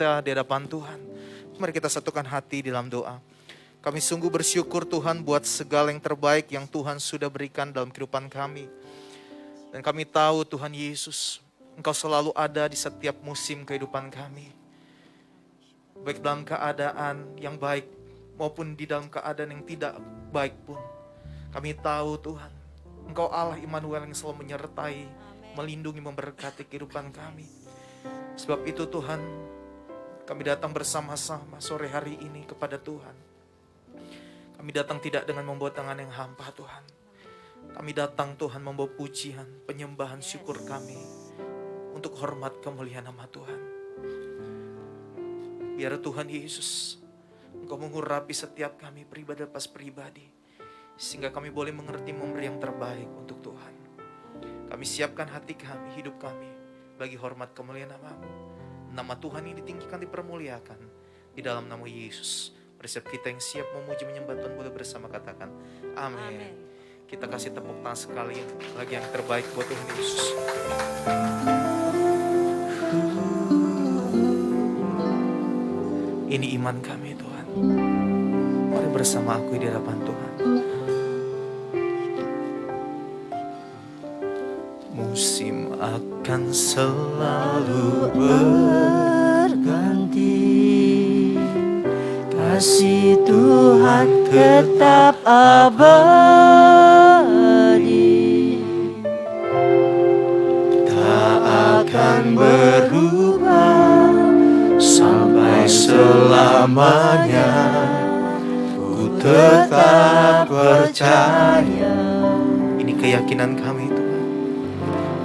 kita di hadapan Tuhan. Mari kita satukan hati dalam doa. Kami sungguh bersyukur Tuhan buat segala yang terbaik yang Tuhan sudah berikan dalam kehidupan kami. Dan kami tahu Tuhan Yesus, Engkau selalu ada di setiap musim kehidupan kami. Baik dalam keadaan yang baik maupun di dalam keadaan yang tidak baik pun. Kami tahu Tuhan, Engkau Allah Immanuel yang selalu menyertai, melindungi, memberkati kehidupan kami. Sebab itu Tuhan, kami datang bersama-sama sore hari ini kepada Tuhan. Kami datang tidak dengan membawa tangan yang hampa Tuhan. Kami datang Tuhan membawa pujian, penyembahan, syukur kami untuk hormat kemuliaan nama Tuhan. Biar Tuhan Yesus, Engkau mengurapi setiap kami pribadi lepas pribadi, sehingga kami boleh mengerti memberi yang terbaik untuk Tuhan. Kami siapkan hati kami, hidup kami, bagi hormat kemuliaan nama-Mu. Nama Tuhan ini ditinggikan, dipermuliakan di dalam nama Yesus. Setiap kita yang siap memuji menyembah Tuhan boleh bersama katakan amin. Kita kasih tepuk tangan sekali lagi yang terbaik buat Tuhan Yesus. Ini iman kami Tuhan. Mari bersama aku di hadapan Tuhan. Musim akan selalu berganti, kasih Tuhan tetap abadi, tak akan berubah sampai selamanya. Ku tetap percaya. Ini keyakinan kami Tuhan.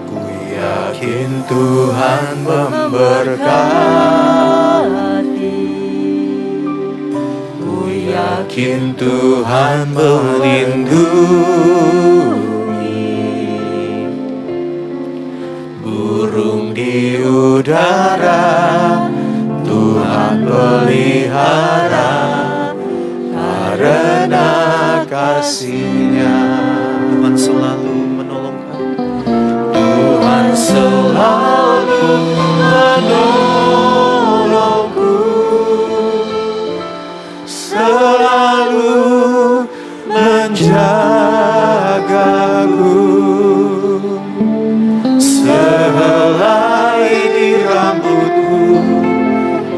Ku yakin Tuhan memberkati, yakin Tuhan melindungi, burung di udara Tuhan pelihara, karena kasih-Nya Tuhan selalu menolong kami. Tuhan selalu menolongku, selalu menjagaku, sehelai di rambutku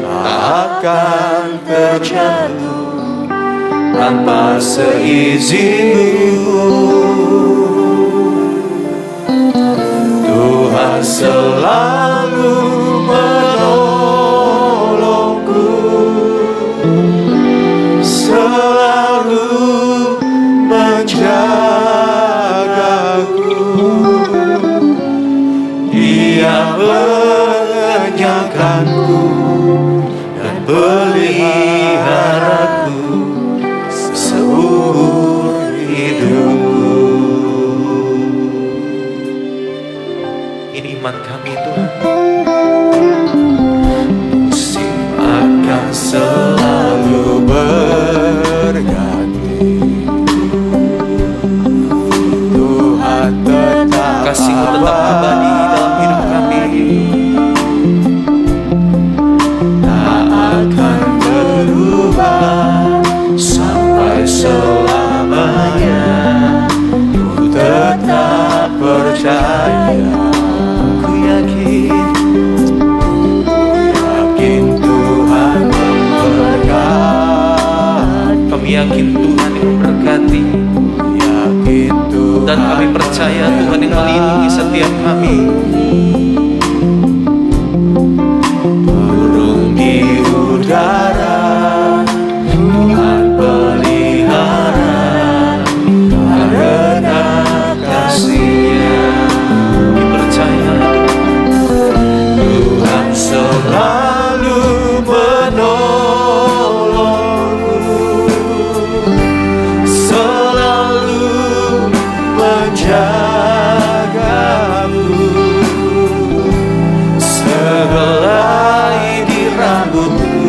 tak akan terjatuh tanpa seizinku. Tuhan selalu menolongku, selalu menjagaku. Dia mengenyangkanku dan peliharaku seumur hidupku. Ini iman kami Tuhan. Musim akan selalu berganti, Tuhan tetap kasih-Mu tetap abadi dalam hidup kami, tak akan berubah sampai selamanya. Ku tetap percaya, ku yakin Tuhan memberkati. Kami yakin Tuhan yang memberkati, yakin Tuhan, dan kami percaya Tuhan yang melindungi setiap kami. Burung di udara Tuhan pelihara, karena kasih-Nya dipercaya. Tuhan selalu menolongku, selalu menjagaku, sehelai di rambutku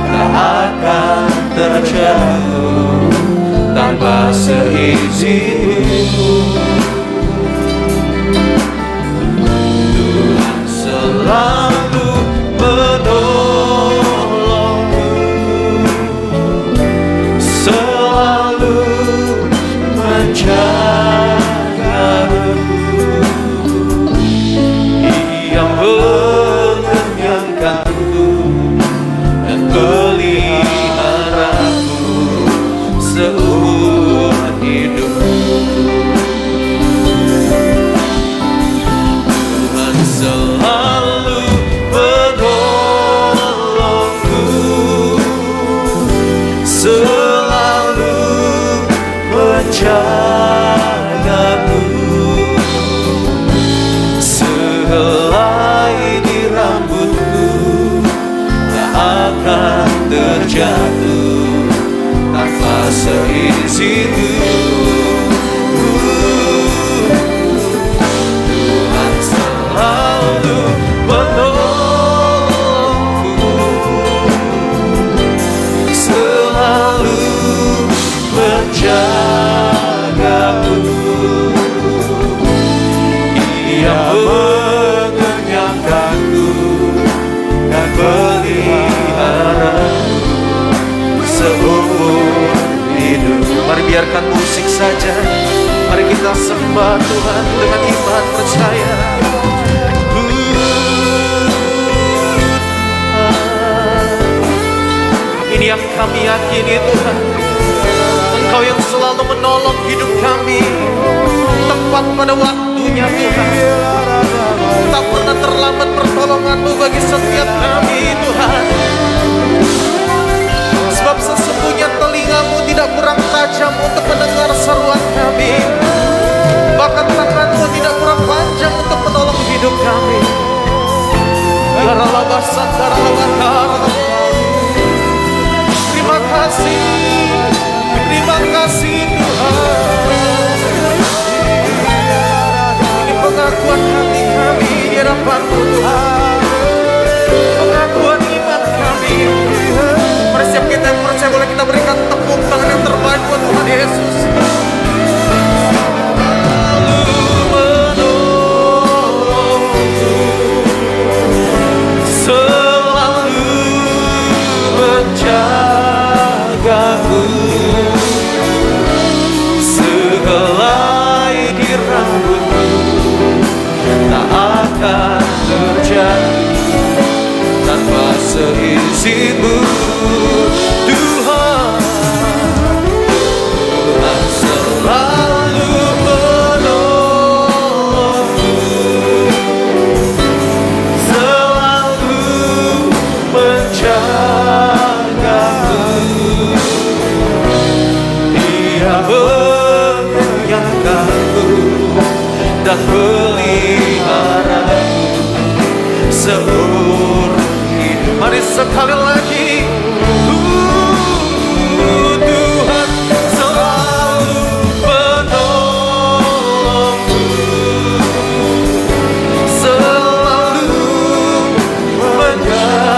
tak akan terjatuh tanpa seizinku. Tuhan selalu menolongku, terjatuh tanpa seizinku. Tuhan selalu menolongku, selalu menjagaku. Ia mengenyangkanku dan pelihara seumur hidup. Mari biarkan musik saja. Mari kita sembah Tuhan dengan iman percaya. Ini yang kami yakini Tuhan, Engkau yang selalu menolong hidup kami tepat pada waktunya Tuhan. Tak pernah terlambat pertolongan-Mu bagi setiap kami Tuhan. Sebab sesungguhnya telinga-Mu tidak kurang tajam untuk mendengar seruan kami, bahkan tangan-Mu tidak kurang panjang untuk menolong hidup kami. Terima kasih, terima kasih Tuhan. Ini pengakuan hati kami di hadapan-Mu Tuhan, pengakuan iman kami. Mari setiap kita yang percaya boleh kita berikan tepuk tangan yang terbaik buat Tuhan Yesus. Selalu menjagaku, sehelai di rambutmu tak akan terjatuh tanpa seizin-Mu. Tuhan, Tuhan selalu menolongku, selalu menjagaku. Dia mengenyangkanku dan peliharaku seumur hidup. Mari sekali lagi. Tuhan selalu menolongku, selalu menjagaku,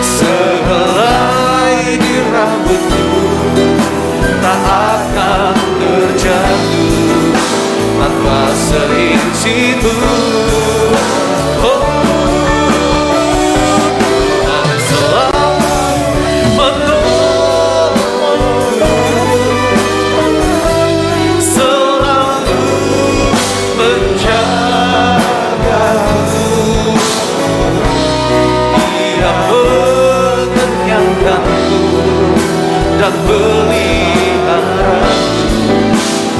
sehelai di rambutmu tak akan terjatuh tanpa seizin-Mu. Dan pelihara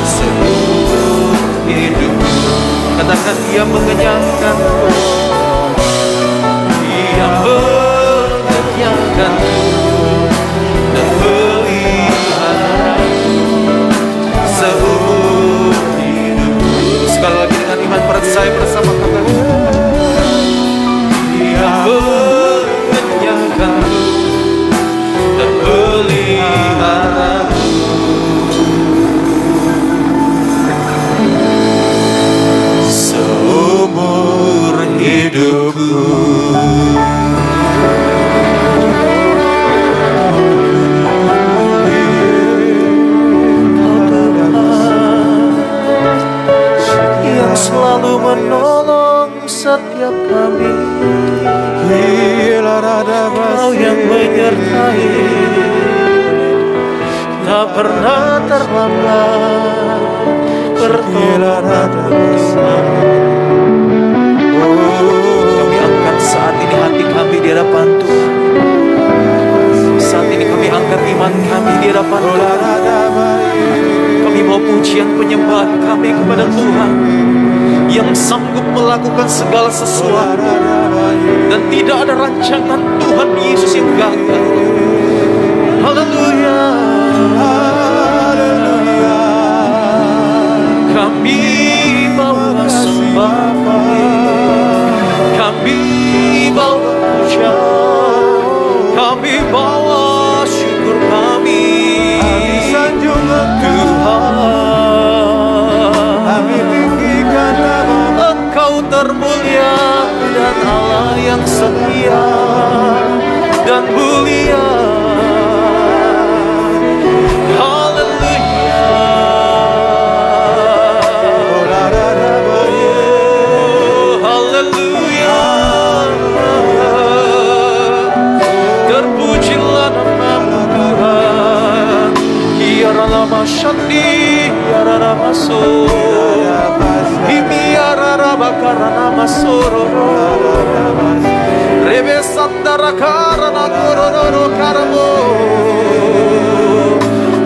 seumur hidup. Katakan Dia mengenyangkanku, Dia mengenyangkanku dan pelihara seumur hidup. Sekali lagi dengan iman percaya bersama katakan Dia mengenyangkanku dan peliharaku seumur hidupku. Yang selalu menolong setiap kami, Kau yang menyertai, tak pernah terlambat pertolongan-Mu. Kami angkat saat ini hati kami di hadapan Tuhan. Saat ini kami angkat iman kami di hadapan Tuhan. Kami mau pujian penyembahan kami kepada Tuhan yang sanggup melakukan segala sesuatu, dan tidak ada rancangan Tuhan Yesus yang gagal. Haleluya, haleluya. Kami bawa sembah, kami bawa yang setia dan mulia. Haleluya. Haleluya. Terpujilah nama Tuhan. Kiara lama shandi, kiara lama so, imiara lama karana masoro, rebe sandara karana kororo karamo.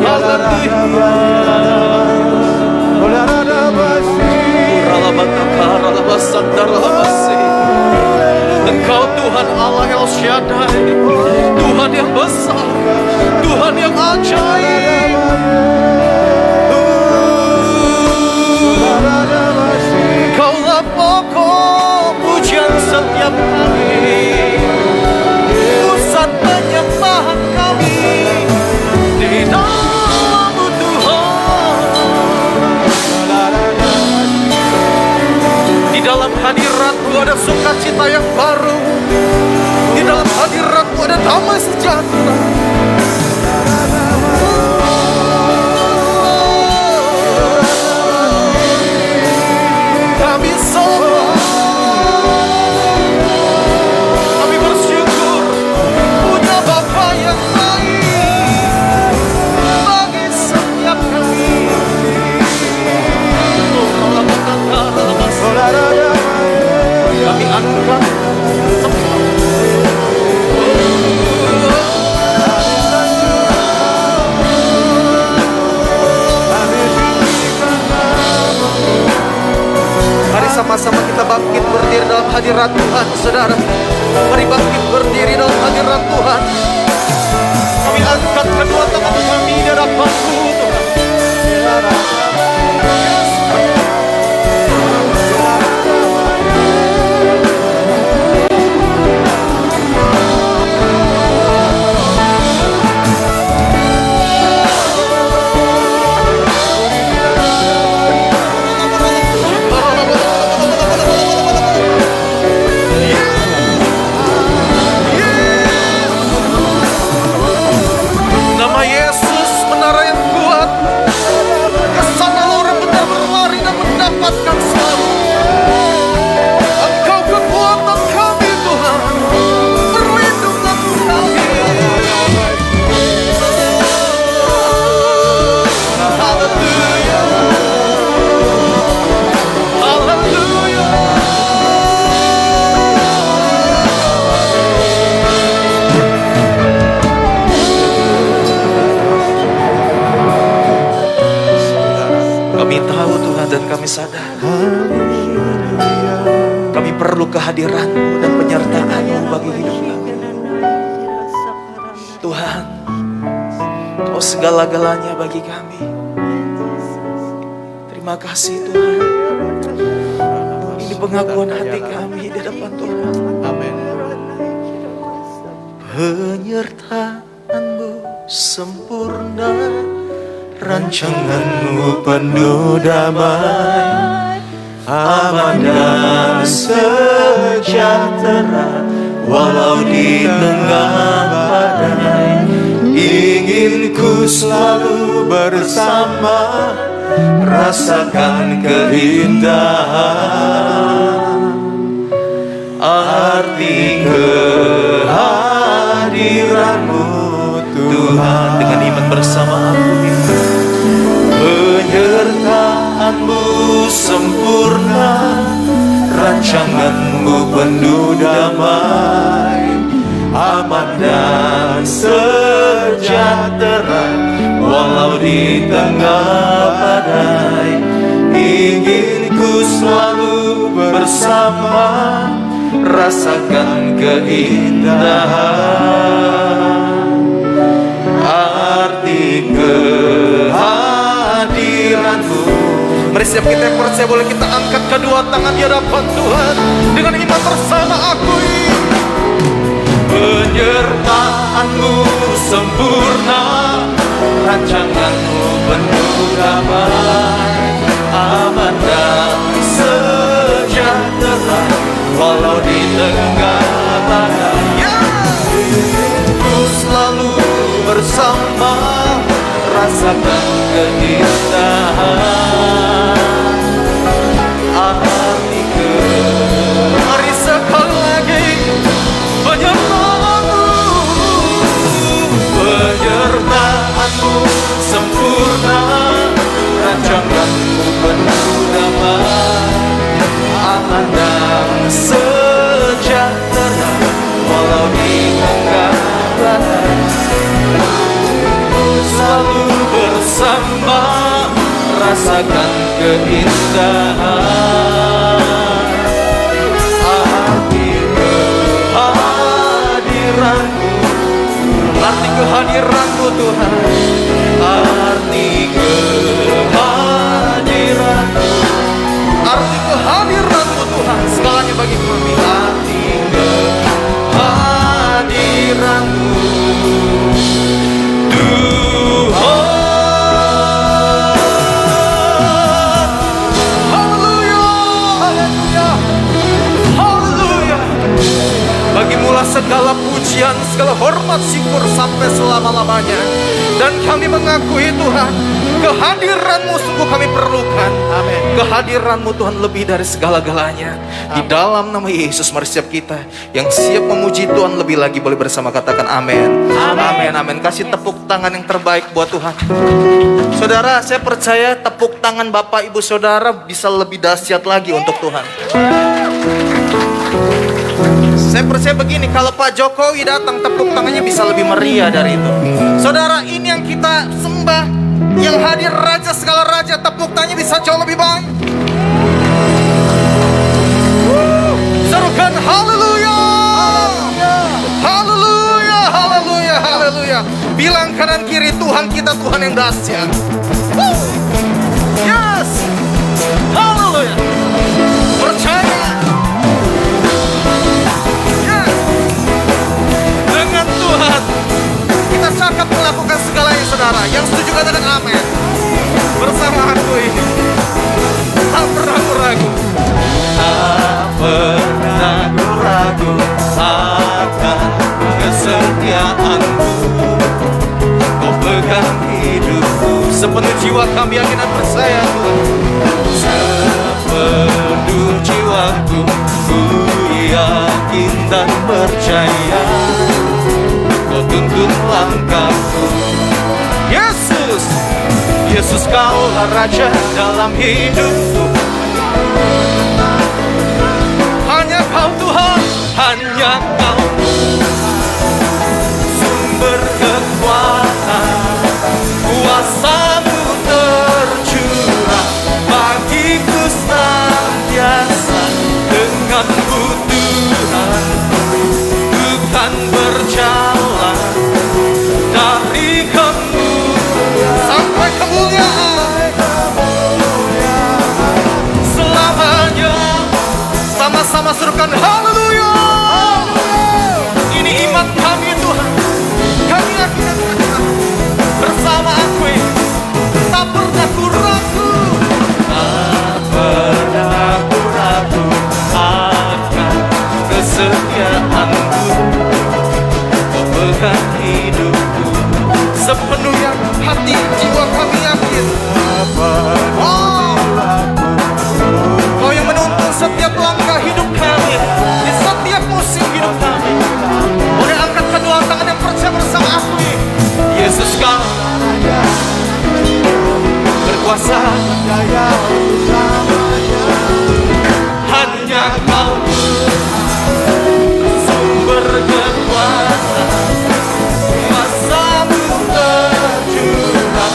Haleluya. Engkau Tuhan Allah El Shaddai, Tuhan yang besar, Tuhan yang ajaib. Kaulah pokok pujian setiap kami, pusat penyembahan kami di dalam-Mu Tuhan. Di dalam hadirat-Mu ada sukacita yang baru, di dalam hadirat-Mu ada damai sejahtera. Kami sombong, kami bersyukur punya Bapa yang baik bagi setiap kami. Kami angkat mari sama-sama kita bangkit berdiri dalam hadirat Tuhan, saudara. Mari bangkit berdiri dalam hadirat Tuhan. Kami angkat kedua tangan kami di hadapan-Mu Tuhan. Nama Yesus menara yang kuat, kesana orang benar berlari dan mendapatkan selamat. Engkau kekuatan kami Tuhan, perlindungan kami. Haleluya, haleluya. Kami tahu Tuhan dan kami sadar kami perlu kehadiran-Mu dan penyertaan-Mu bagi hidup kami. Tuhan, Kau segala-galanya bagi kami. Terima kasih Tuhan. Ini pengakuan hati kami di depan Tuhan. Amin. Penyertaan-Mu sempurna, rancangan-Mu penuh damai, aman dan sejahtera, walau di tengah badai. Ingin ku selalu bersama, rasakan keindahan arti kehadiran-Mu Tuhan. Dengan iman bersama aku minta, penyertaan-Mu sempurna, rancangan-Mu penuh damai, aman dan sejahtera, walau di tengah badai. Ingin ku selalu bersama, rasakan keindahan arti kehadiran-Mu. Mari setiap kita yang percaya boleh kita angkat kedua tangan di hadapan Tuhan dengan iman bersama akui. Penyertaan-Mu sempurna, rancangan-Mu penuh damai, aman dan sejahtera, walau di tengah Ya, ku selalu bersama, rasakan keindahan arti mari sekali lagi penyertaanmu, penyertaanmu sempurna, rancanganmu penuh damai, aman dan sejahtera walau di tengah badai. Selalu bersama, rasakan keindahan arti kehadiranmu, arti kehadiranmu Tuhan, arti kehadiranmu, arti kehadiranmu Tuhan, segalanya bagi kami, arti kehadiranmu Tuhan. Bagimulah segala pujian, segala hormat, syukur sampai selama-lamanya. Dan kami mengakui Tuhan, kehadiran-Mu sungguh kami perlukan. Amin. Kehadiran-Mu Tuhan lebih dari segala-galanya. Di dalam nama Yesus, mari setiap kita yang siap memuji Tuhan lebih lagi boleh bersama katakan amin. Amin. Amin. Kasih tepuk tangan yang terbaik buat Tuhan. Saudara, saya percaya tepuk tangan Bapak Ibu Saudara bisa lebih dahsyat lagi untuk Tuhan. Saya percaya begini, kalau Pak Jokowi datang tepuk tangannya bisa lebih meriah dari itu. Saudara, ini yang kita sembah, yang hadir Raja segala Raja, tepuk tangannya bisa jauh lebih baik. Serukan haleluya, haleluya, haleluya, haleluya. Bilang kanan kiri, Tuhan kita Tuhan yang dahsyat. Yes, haleluya. Percaya. Tuhan, kita cakap melakukan segalanya saudara. Yang setuju katakan amin. Bersama aku ini tak pernah aku ragu, tak pernah aku ragu akan kesetiaanmu. Kau pegang hidupku, sepenuh jiwa kami yakin dan percaya Tuhan. Sepenuh jiwaku ku yakin dan percaya. Kau tuntun langkahku, Yesus, Yesus Kaulah Raja dalam hidupku. Hanya Kau Tuhan, hanya Kau sumber kekuatan, kuasa-Mu tercurah bagiku senantiasa. Denganmu Tuhan, Tuhan berjalan dari kemuliaan sampai kemuliaan selamanya. Sama-sama serukan haleluya. Ini iman kami Tuhan. Kami yakin bersama aku tak pernah ku ragu, tak pernah ku ragu akan kesetiaanmu. Kau pegang hidupku, sepenuhnya hati jiwa kami yakin. Kau yang menuntun setiap langkah hidup kami, di setiap musim hidup kami. Boleh angkat kedua tangan yang percaya bersama aku. Yesus Kau berkuasa, hanya Kau sumber kekuatan, kuasa-Mu tercurah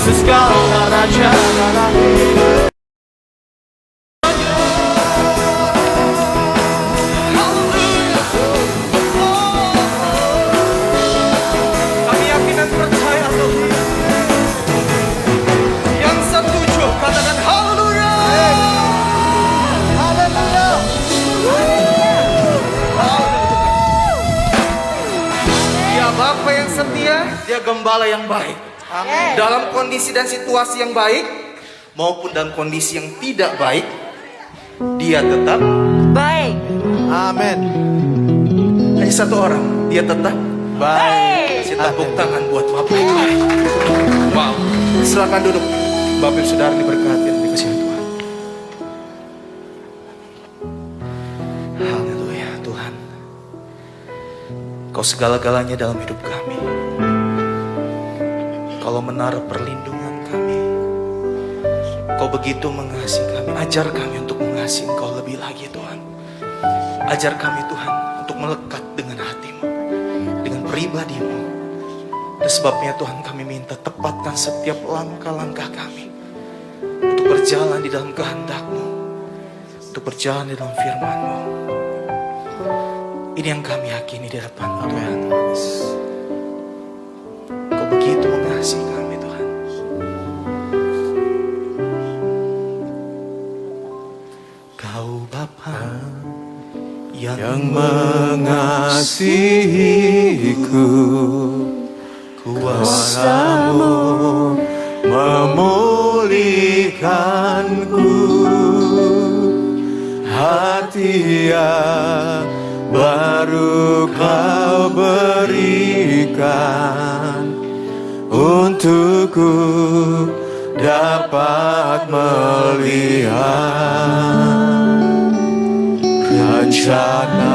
Yesus Kaulah Raja dalam hidup. Kami yakin dan percaya Tuhan. Yang setuju katakan haleluya. Dia Bapa yang setia, Dia Gembala yang baik. Amin. Dalam kondisi dan situasi yang baik maupun dalam kondisi yang tidak baik, Dia tetap Baik. Amin. hanya satu orang, Dia tetap Baik. kasih tepuk tangan buat Bapak yang baik. Wow. Silakan duduk. Bapak Ibu Saudara diberkati dan dikasihi Tuhan. Haleluya Tuhan. Kau segala-galanya dalam hidup kami. Kalau menaruh perlindungan kami, Kau begitu mengasihi kami. Ajar kami untuk mengasihi Engkau lebih lagi Tuhan. Ajar kami Tuhan untuk melekat dengan hati-Mu, dengan pribadi-Mu. Dan sebabnya Tuhan kami minta tepatkan setiap langkah-langkah kami untuk berjalan di dalam kehendak-Mu, untuk berjalan di dalam firman-Mu. Ini yang kami yakini di hadapan-Mu Tuhan. Kau begitu mengasihi kami Tuhan. Kau Bapa yang mengasihiku, kuasa-Mu memulihkanku, hati yang baru Kau berikan, untukku dapat melihat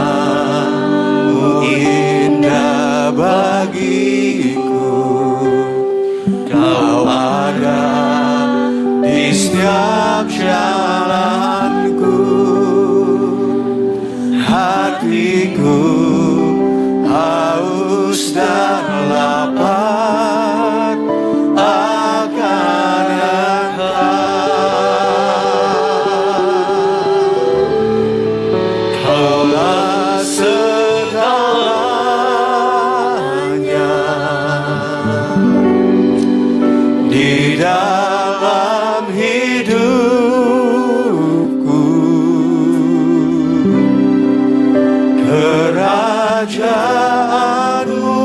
rencana-Mu indah bagiku. Kau ada di setiap jalanku, hatiku haus dan lapar akan Engkau. Kaulah segalanya di dalam hidupku. Kerajaan-Mu,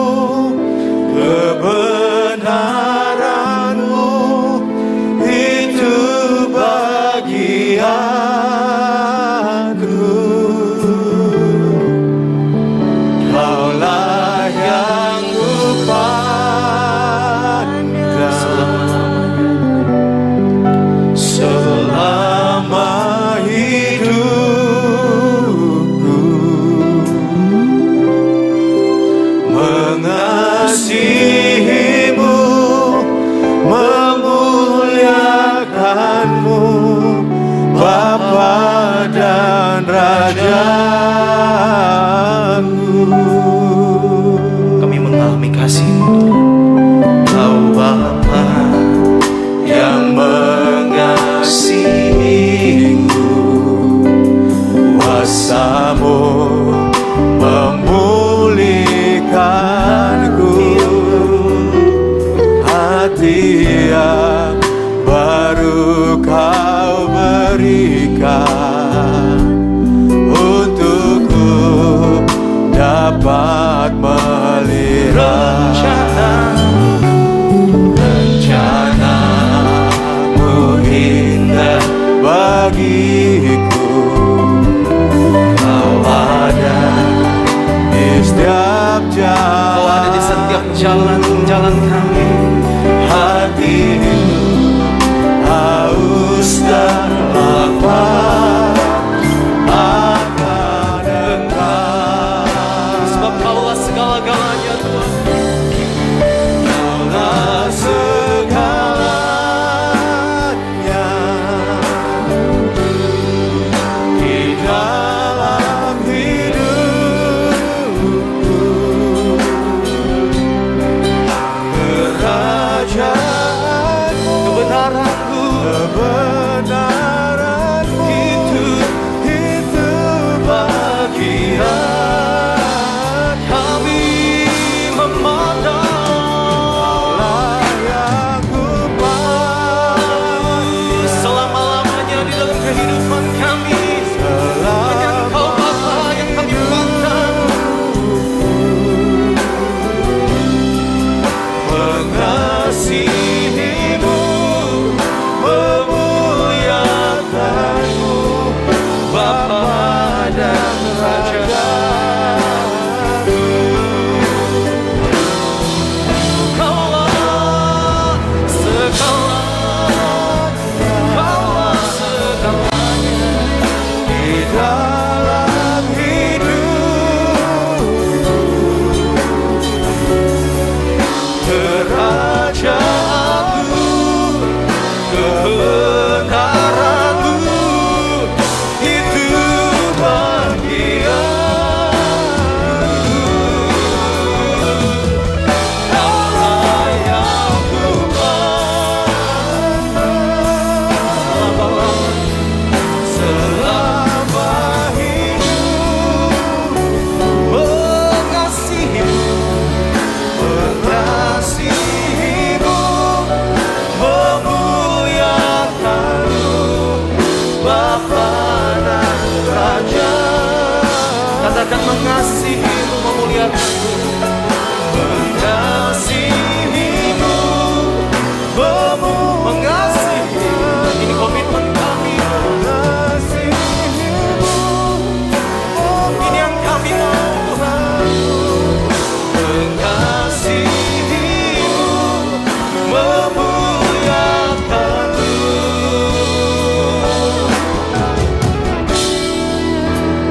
kebenaran-Mu, itu bagianku. Kaulah yang kupandang selama hidupku, mengasihi-Mu, memuliakan-Mu, Bapa dan Raja-Ku. kami mengalami kasih-Mu. Kau Bapa yang mengasihiku, kuasa-Mu memulihkanku, hati yang baru Kau berikan, untukku dapat melihat rencana-Mu indah bagiku. Kau ada di setiap jalan, Kau ada di setiap jalan kami. hatiku haus dan lapar akan Engkau. Sebab Kaulah segala-galanya Tuhan. Kaulah segalanya di dalam hidupku. mengasihi-Mu, memuliakan-Mu. Mengasihimu, Mengasihi, ini komitmen kami. Ini yang kami mau, Tuhan. mengasihimu, memuliakan-Mu.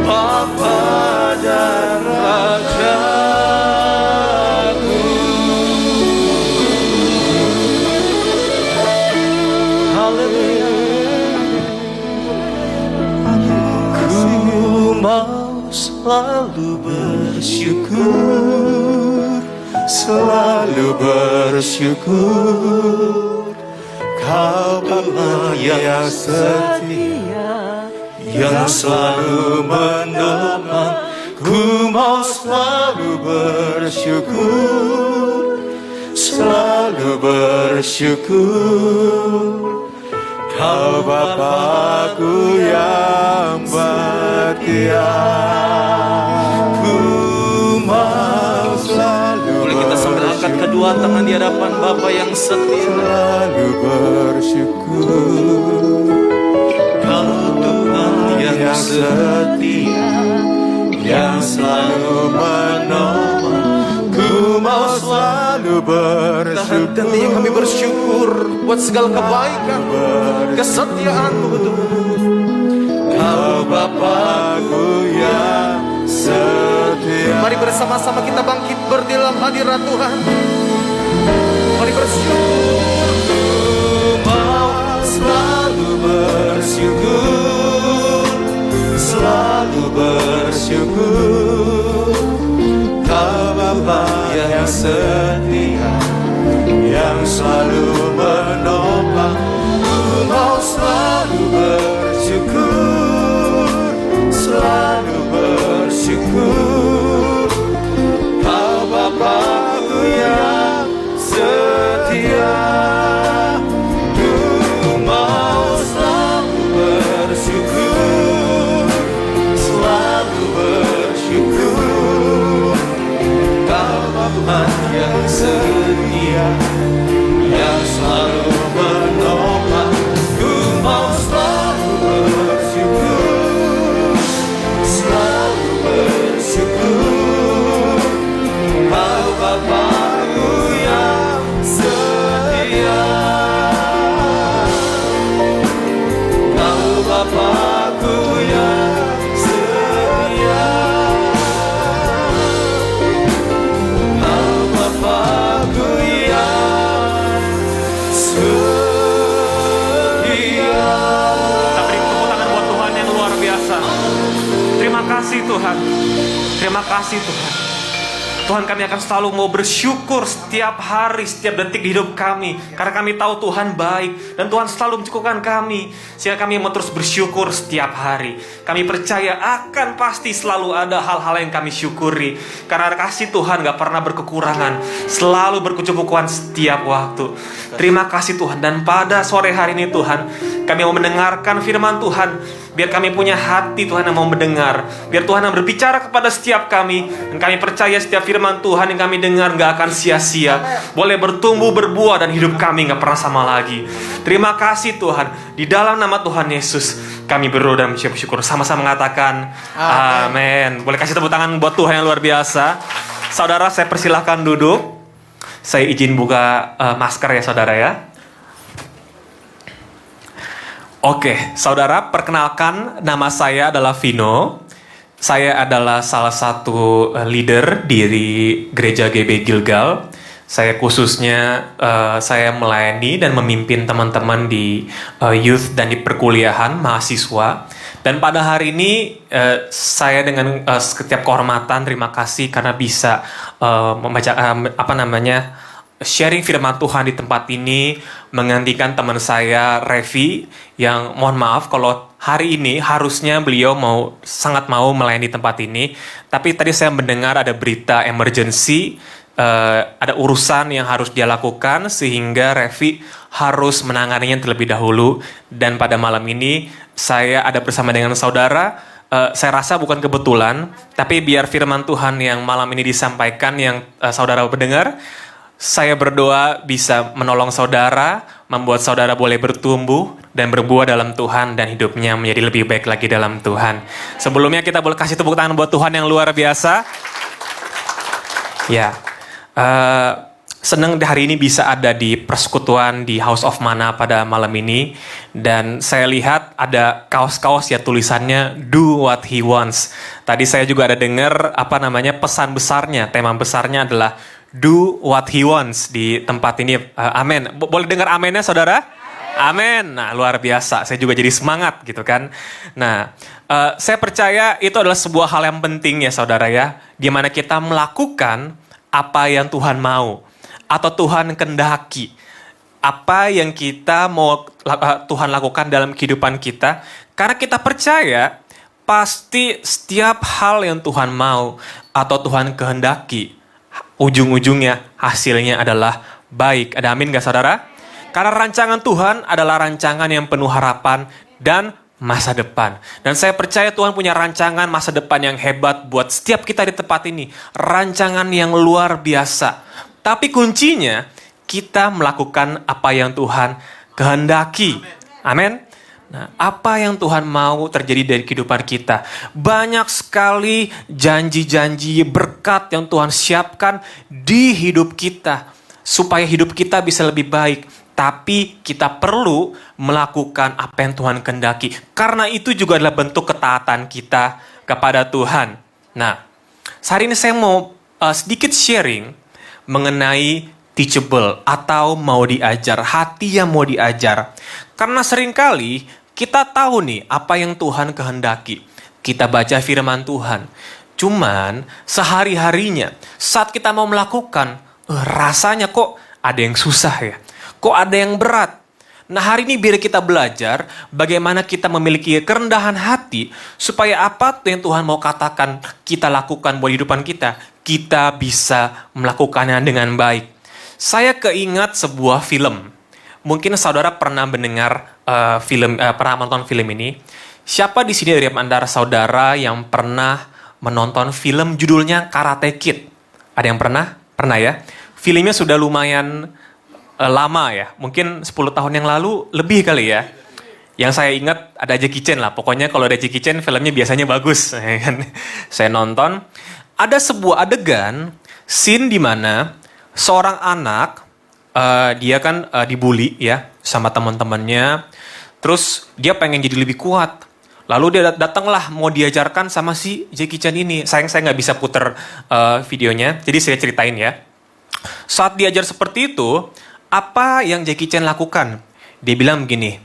Bapa dan Rajaku. Haleluya. Ku mau selalu bersyukur, selalu bersyukur. Kau Bapa yang setia, yang selalu menolong. Ku mau selalu bersyukur, selalu bersyukur. Kau Bapa-Ku yang setia. Ku mau selalu Boleh kita sambil angkat kedua tangan di hadapan Bapa yang setia. selalu bersyukur. Kau Tuhan yang setia, yang selalu menolong. Ku mau selalu bersyukur. Tentunya kami bersyukur buat segala kebaikan, kesetiaan-Mu Tuhan. Kau Bapa-Ku yang setia. Mari bersama-sama kita bangkit berdiri dalam hadirat Tuhan. Mari bersyukur. Ku mau selalu bersyukur, selalu bersyukur. Kau Bapa yang setia, yang selalu menopang. Ku mau selalu bersyukur, selalu bersyukur. Kau Bapa-Ku yang setia. Ku mau selalu bersyukur, selalu bersyukur. Kau Bapa yang setia, yang selalu menopang. Ku mau selalu bersyukur, selalu bersyukur. Kau Bapa-Ku yang setia. Kau Bapa-Ku yang setia. Kau Bapa-Ku yang setia. Kita beri tepuk tangan buat Tuhan yang luar biasa. Terima kasih Tuhan. Terima kasih Tuhan. Tuhan, kami akan selalu mau bersyukur setiap hari, setiap detik di hidup kami. Karena kami tahu Tuhan baik dan Tuhan selalu mencukupkan kami. Sehingga kami mau terus bersyukur setiap hari. Kami percaya akan pasti selalu ada hal-hal yang kami syukuri. Karena kasih Tuhan gak pernah berkekurangan, selalu berkecukupan setiap waktu. Terima kasih Tuhan. Dan pada sore hari ini Tuhan, kami mau mendengarkan firman Tuhan. Biar kami punya hati Tuhan yang mau mendengar. Biar Tuhan yang berbicara kepada setiap kami. Dan kami percaya setiap firman Tuhan yang kami dengar gak akan sia-sia. Boleh bertumbuh, berbuah, dan hidup kami gak pernah sama lagi. Terima kasih Tuhan. Di dalam nama Tuhan Yesus kami berdoa dan bersyukur. Sama-sama mengatakan amin. Boleh kasih tepuk tangan buat Tuhan yang luar biasa. Saudara, saya persilahkan duduk. Saya izin buka masker ya saudara ya. Oke, saudara, perkenalkan, nama saya adalah Vino. Saya adalah salah satu leader di Gereja GB Gilgal. Saya khususnya saya melayani dan memimpin teman-teman di youth dan di perkuliahan mahasiswa. Dan pada hari ini saya dengan setiap kehormatan terima kasih karena bisa membaca sharing firman Tuhan di tempat ini, menggantikan teman saya Revi yang mohon maaf kalau hari ini harusnya beliau sangat mau melayani tempat ini, tapi tadi saya mendengar ada berita emergency, ada urusan yang harus dia lakukan sehingga Revi harus menanganinya terlebih dahulu. Dan pada malam ini saya ada bersama dengan saudara saya rasa bukan kebetulan, tapi biar firman Tuhan yang malam ini disampaikan yang saudara mendengar, saya berdoa bisa menolong saudara, membuat saudara boleh bertumbuh dan berbuah dalam Tuhan dan hidupnya menjadi lebih baik lagi dalam Tuhan. Sebelumnya kita boleh kasih tepuk tangan buat Tuhan yang luar biasa. Ya, senang hari ini bisa ada di persekutuan di House of Mana pada malam ini. Dan saya lihat ada kaos-kaos ya tulisannya Do What He Wants. Tadi saya juga ada dengar pesan besarnya, tema besarnya adalah Do What He Wants di tempat ini. Amin. Boleh dengar amennya saudara? Amin. Nah, luar biasa. Saya juga jadi semangat gitu kan. Nah, saya percaya itu adalah sebuah hal yang penting ya saudara ya. Gimana kita melakukan apa yang Tuhan mau. Atau Tuhan kehendaki. Apa yang kita mau Tuhan lakukan dalam kehidupan kita. Karena kita percaya pasti setiap hal yang Tuhan mau atau Tuhan kehendaki, ujung-ujungnya hasilnya adalah baik. Ada amin gak saudara? Karena rancangan Tuhan adalah rancangan yang penuh harapan dan masa depan. Dan saya percaya Tuhan punya rancangan masa depan yang hebat buat setiap kita di tempat ini. Rancangan yang luar biasa. Tapi kuncinya, kita melakukan apa yang Tuhan kehendaki. Amin. Nah, apa yang Tuhan mau terjadi dari kehidupan kita. Banyak sekali janji-janji berkat yang Tuhan siapkan di hidup kita. Supaya hidup kita bisa lebih baik. Tapi kita perlu melakukan apa yang Tuhan kehendaki. Karena itu juga adalah bentuk ketaatan kita kepada Tuhan. Nah, hari ini saya mau sedikit sharing mengenai teachable atau mau diajar, hati yang mau diajar. Karena seringkali kita tahu nih apa yang Tuhan kehendaki. Kita baca firman Tuhan. Cuman sehari-harinya saat kita mau melakukan, rasanya kok ada yang susah ya. Kok ada yang berat. Nah hari ini biar kita belajar bagaimana kita memiliki kerendahan hati supaya apa yang Tuhan mau katakan kita lakukan buat kehidupan kita bisa melakukannya dengan baik. Saya keingat sebuah film. Mungkin saudara pernah mendengar pernah menonton film ini. Siapa di sini dari antara saudara yang pernah menonton film judulnya Karate Kid? Ada yang pernah? Pernah ya? Filmnya sudah lumayan lama ya, mungkin 10 tahun yang lalu lebih kali ya. Yang saya ingat ada Jackie Chan lah, pokoknya kalau ada Jackie Chan filmnya biasanya bagus. Saya nonton, ada sebuah adegan, scene di mana seorang anak, dia kan dibully ya sama teman-temannya, terus dia pengen jadi lebih kuat. Lalu dia datanglah mau diajarkan sama si Jackie Chan ini. Sayang saya nggak bisa puter videonya, jadi saya ceritain ya. Saat diajar seperti itu, apa yang Jackie Chan lakukan? Dia bilang begini,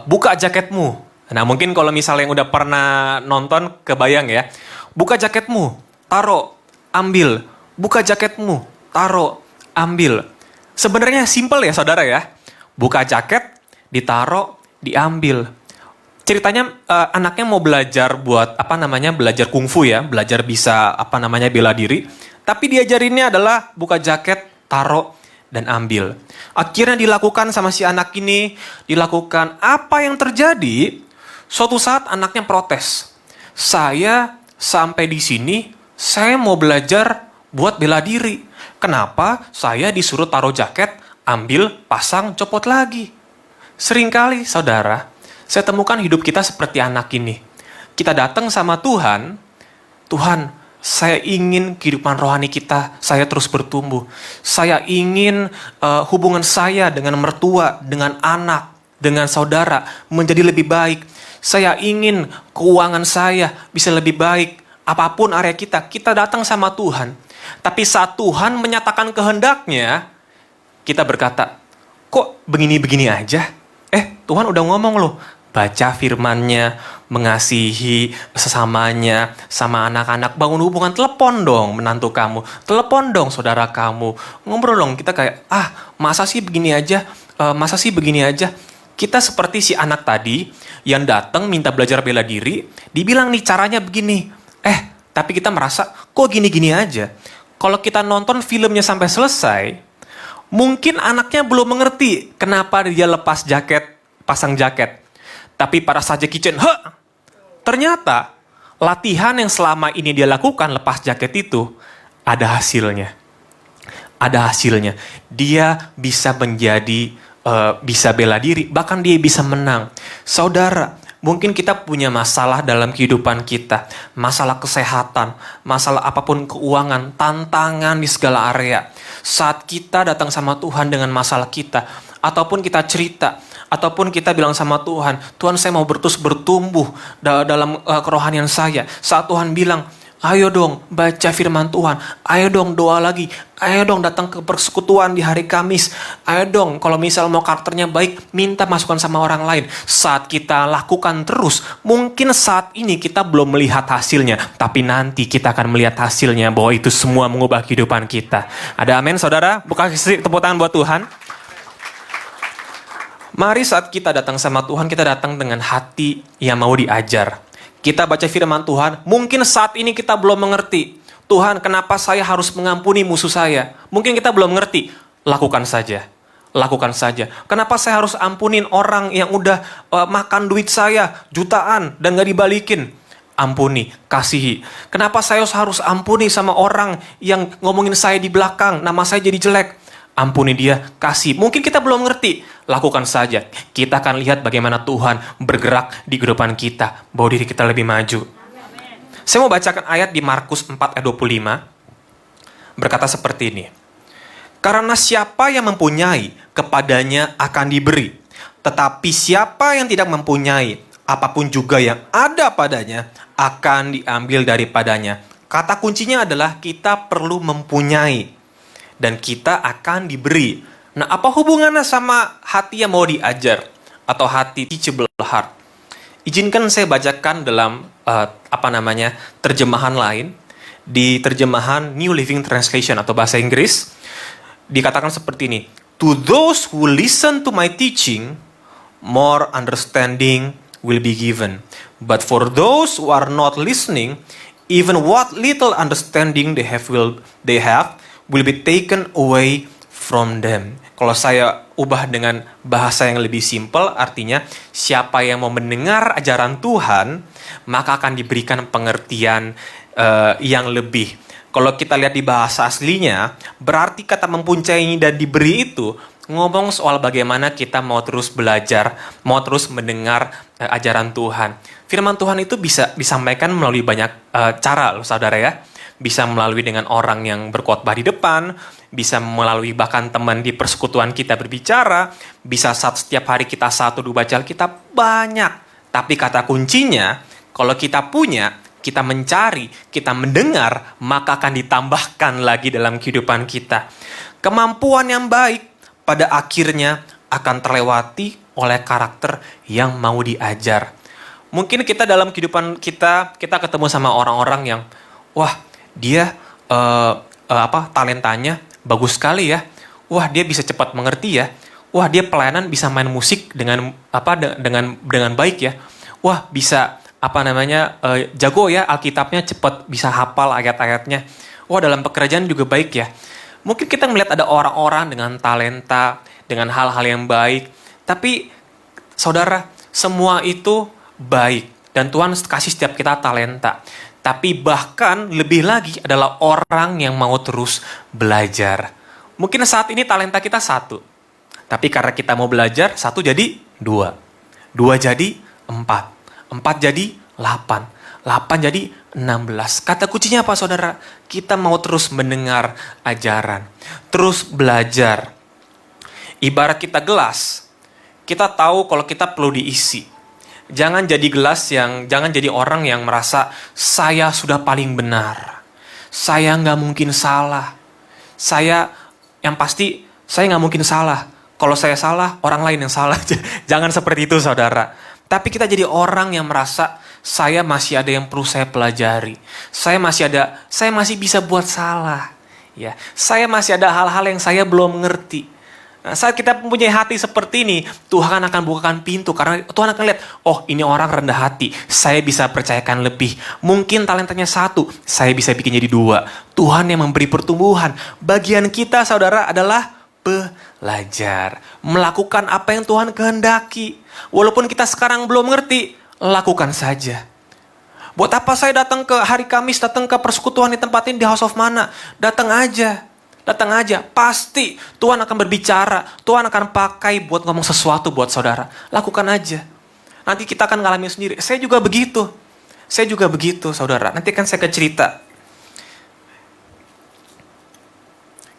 buka jaketmu. Nah mungkin kalau misalnya yang udah pernah nonton kebayang ya. Buka jaketmu, taruh, ambil. Buka jaketmu, taruh, ambil. Sebenarnya simple ya saudara ya. Buka jaket, ditaruh, diambil. Ceritanya anaknya mau belajar buat belajar kungfu ya. Belajar bisa bela diri. Tapi diajarinnya adalah buka jaket, taruh, dan ambil. Akhirnya dilakukan sama si anak ini, dilakukan. Apa yang terjadi? Suatu saat anaknya protes. Saya sampai di sini, saya mau belajar buat bela diri. Kenapa saya disuruh taruh jaket, ambil, pasang, copot lagi? Seringkali saudara, saya temukan hidup kita seperti anak ini. Kita datang sama Tuhan, Tuhan, saya ingin kehidupan rohani kita, saya terus bertumbuh. Saya ingin hubungan saya dengan mertua, dengan anak, dengan saudara menjadi lebih baik. Saya ingin keuangan saya bisa lebih baik. Apapun area kita datang sama Tuhan. Tapi saat Tuhan menyatakan kehendaknya, kita berkata, kok begini-begini aja? Tuhan udah ngomong loh. Baca firman-Nya, mengasihi sesamanya, sama anak-anak, bangun hubungan, telepon dong menantu kamu, telepon dong saudara kamu, ngobrol dong. Kita kayak, masa sih begini aja, Kita seperti si anak tadi yang datang minta belajar bela diri, dibilang nih caranya begini, tapi kita merasa kok gini-gini aja. Kalau kita nonton filmnya sampai selesai, mungkin anaknya belum mengerti kenapa dia lepas jaket, pasang jaket. Tapi pada saat Jackie Chan, ternyata latihan yang selama ini dia lakukan lepas jaket itu, ada hasilnya. Ada hasilnya. Dia bisa menjadi, bisa bela diri, bahkan dia bisa menang. Saudara, mungkin kita punya masalah dalam kehidupan kita. Masalah kesehatan, masalah apapun keuangan, tantangan di segala area. Saat kita datang sama Tuhan dengan masalah kita, ataupun kita cerita, ataupun kita bilang sama Tuhan, Tuhan saya mau terus bertumbuh dalam kerohanian saya. Saat Tuhan bilang, ayo dong baca firman Tuhan, ayo dong doa lagi, ayo dong datang ke persekutuan di hari Kamis, ayo dong kalau misal mau karakternya baik, minta masukan sama orang lain. Saat kita lakukan terus, mungkin saat ini kita belum melihat hasilnya, tapi nanti kita akan melihat hasilnya bahwa itu semua mengubah kehidupan kita. Ada amin saudara? Buka tepuk tangan buat Tuhan. Mari saat kita datang sama Tuhan, kita datang dengan hati yang mau diajar. Kita baca firman Tuhan, mungkin saat ini kita belum mengerti. Tuhan, kenapa saya harus mengampuni musuh saya? Mungkin kita belum mengerti. Lakukan saja. Lakukan saja. Kenapa saya harus ampunin orang yang udah makan duit saya jutaan dan gak dibalikin? Ampuni, kasihi. Kenapa saya harus ampuni sama orang yang ngomongin saya di belakang, nama saya jadi jelek? Ampuni dia, kasih. Mungkin kita belum ngerti. Lakukan saja. Kita akan lihat bagaimana Tuhan bergerak di kehidupan kita. Bahwa diri kita lebih maju. Saya mau bacakan ayat di Markus 4 ayat 25. Berkata seperti ini. Karena siapa yang mempunyai, kepadanya akan diberi. Tetapi siapa yang tidak mempunyai, apapun juga yang ada padanya, akan diambil daripadanya. Kata kuncinya adalah kita perlu mempunyai. Dan kita akan diberi. Nah, apa hubungannya sama hati yang mau diajar? Atau hati teachable heart? Izinkan saya bacakan dalam terjemahan lain. Di terjemahan New Living Translation atau bahasa Inggris. Dikatakan seperti ini. To those who listen to my teaching, more understanding will be given. But for those who are not listening, even what little understanding they have will be taken away from them. Kalau saya ubah dengan bahasa yang lebih simpel, artinya siapa yang mau mendengar ajaran Tuhan, maka akan diberikan pengertian yang lebih. Kalau kita lihat di bahasa aslinya, berarti kata mempunyai dan diberi itu ngomong soal bagaimana kita mau terus belajar, mau terus mendengar ajaran Tuhan. Firman Tuhan itu bisa disampaikan melalui banyak cara loh saudara ya. Bisa melalui dengan orang yang berkhotbah di depan, bisa melalui bahkan teman di persekutuan kita berbicara, bisa saat setiap hari kita satu dua baca Alkitab, banyak. Tapi kata kuncinya, kalau kita punya, kita mencari, kita mendengar, maka akan ditambahkan lagi dalam kehidupan kita. Kemampuan yang baik pada akhirnya akan terlewati oleh karakter yang mau diajar. Mungkin kita dalam kehidupan kita ketemu sama orang-orang yang, wah, dia talentanya bagus sekali ya. Wah, dia bisa cepat mengerti ya. Wah, dia pelayanan bisa main musik dengan baik ya. Wah, bisa jago ya Alkitabnya, cepat bisa hafal ayat-ayatnya. Wah, dalam pekerjaan juga baik ya. Mungkin kita melihat ada orang-orang dengan talenta, dengan hal-hal yang baik. Tapi saudara, semua itu baik dan Tuhan kasih setiap kita talenta. Tapi bahkan lebih lagi adalah orang yang mau terus belajar. Mungkin saat ini talenta kita 1. Tapi karena kita mau belajar, 1 jadi 2. 2 jadi 4. 4 jadi 8. 8 jadi 16. Kata kuncinya apa saudara? Kita mau terus mendengar ajaran. Terus belajar. Ibarat kita gelas. Kita tahu kalau kita perlu diisi. Jangan jadi orang yang merasa saya sudah paling benar. Saya nggak mungkin salah. Saya nggak mungkin salah. Kalau saya salah, orang lain yang salah. Jangan seperti itu saudara. Tapi kita jadi orang yang merasa saya masih ada yang perlu saya pelajari. Saya masih bisa buat salah. Ya, saya masih ada hal-hal yang saya belum mengerti. Nah, saat kita mempunyai hati seperti ini, Tuhan akan bukakan pintu. Karena Tuhan akan lihat, oh ini orang rendah hati. Saya bisa percayakan lebih. Mungkin talentanya 1, saya bisa bikin jadi 2. Tuhan yang memberi pertumbuhan. Bagian kita saudara adalah belajar. Melakukan apa yang Tuhan kehendaki. Walaupun kita sekarang belum mengerti, lakukan saja. Buat apa saya datang ke hari Kamis, datang ke persekutuan di tempat ini di House of Mana? Datang aja. Datang aja. Pasti Tuhan akan berbicara. Tuhan akan pakai buat ngomong sesuatu buat saudara. Lakukan aja. Nanti kita akan ngalamin sendiri. Saya juga begitu. Saya juga begitu, saudara. Nanti kan saya akan cerita.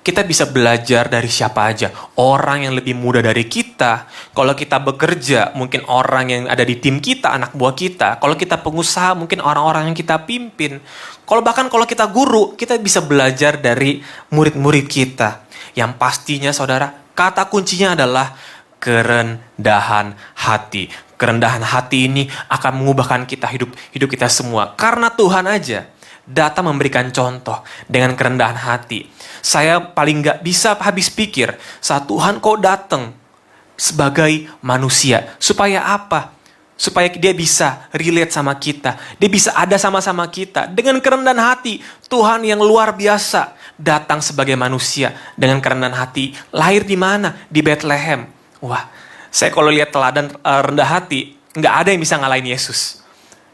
Kita bisa belajar dari siapa aja. Orang yang lebih muda dari kita. Kalau kita bekerja, mungkin orang yang ada di tim kita, anak buah kita. Kalau kita pengusaha, mungkin orang-orang yang kita pimpin. Bahkan kalau kita guru, kita bisa belajar dari murid-murid kita. Yang pastinya, saudara, kata kuncinya adalah kerendahan hati. Kerendahan hati ini akan mengubahkan kita, hidup kita semua. Karena Tuhan aja datang memberikan contoh dengan kerendahan hati. Saya paling gak bisa habis pikir saat Tuhan kok datang sebagai manusia. Supaya apa? Supaya dia bisa relate sama kita. Dia bisa ada sama-sama kita. Dengan kerendahan hati, Tuhan yang luar biasa datang sebagai manusia. Dengan kerendahan hati, lahir di mana? Di Bethlehem. Wah, saya kalau lihat teladan rendah hati, gak ada yang bisa ngalahin Yesus.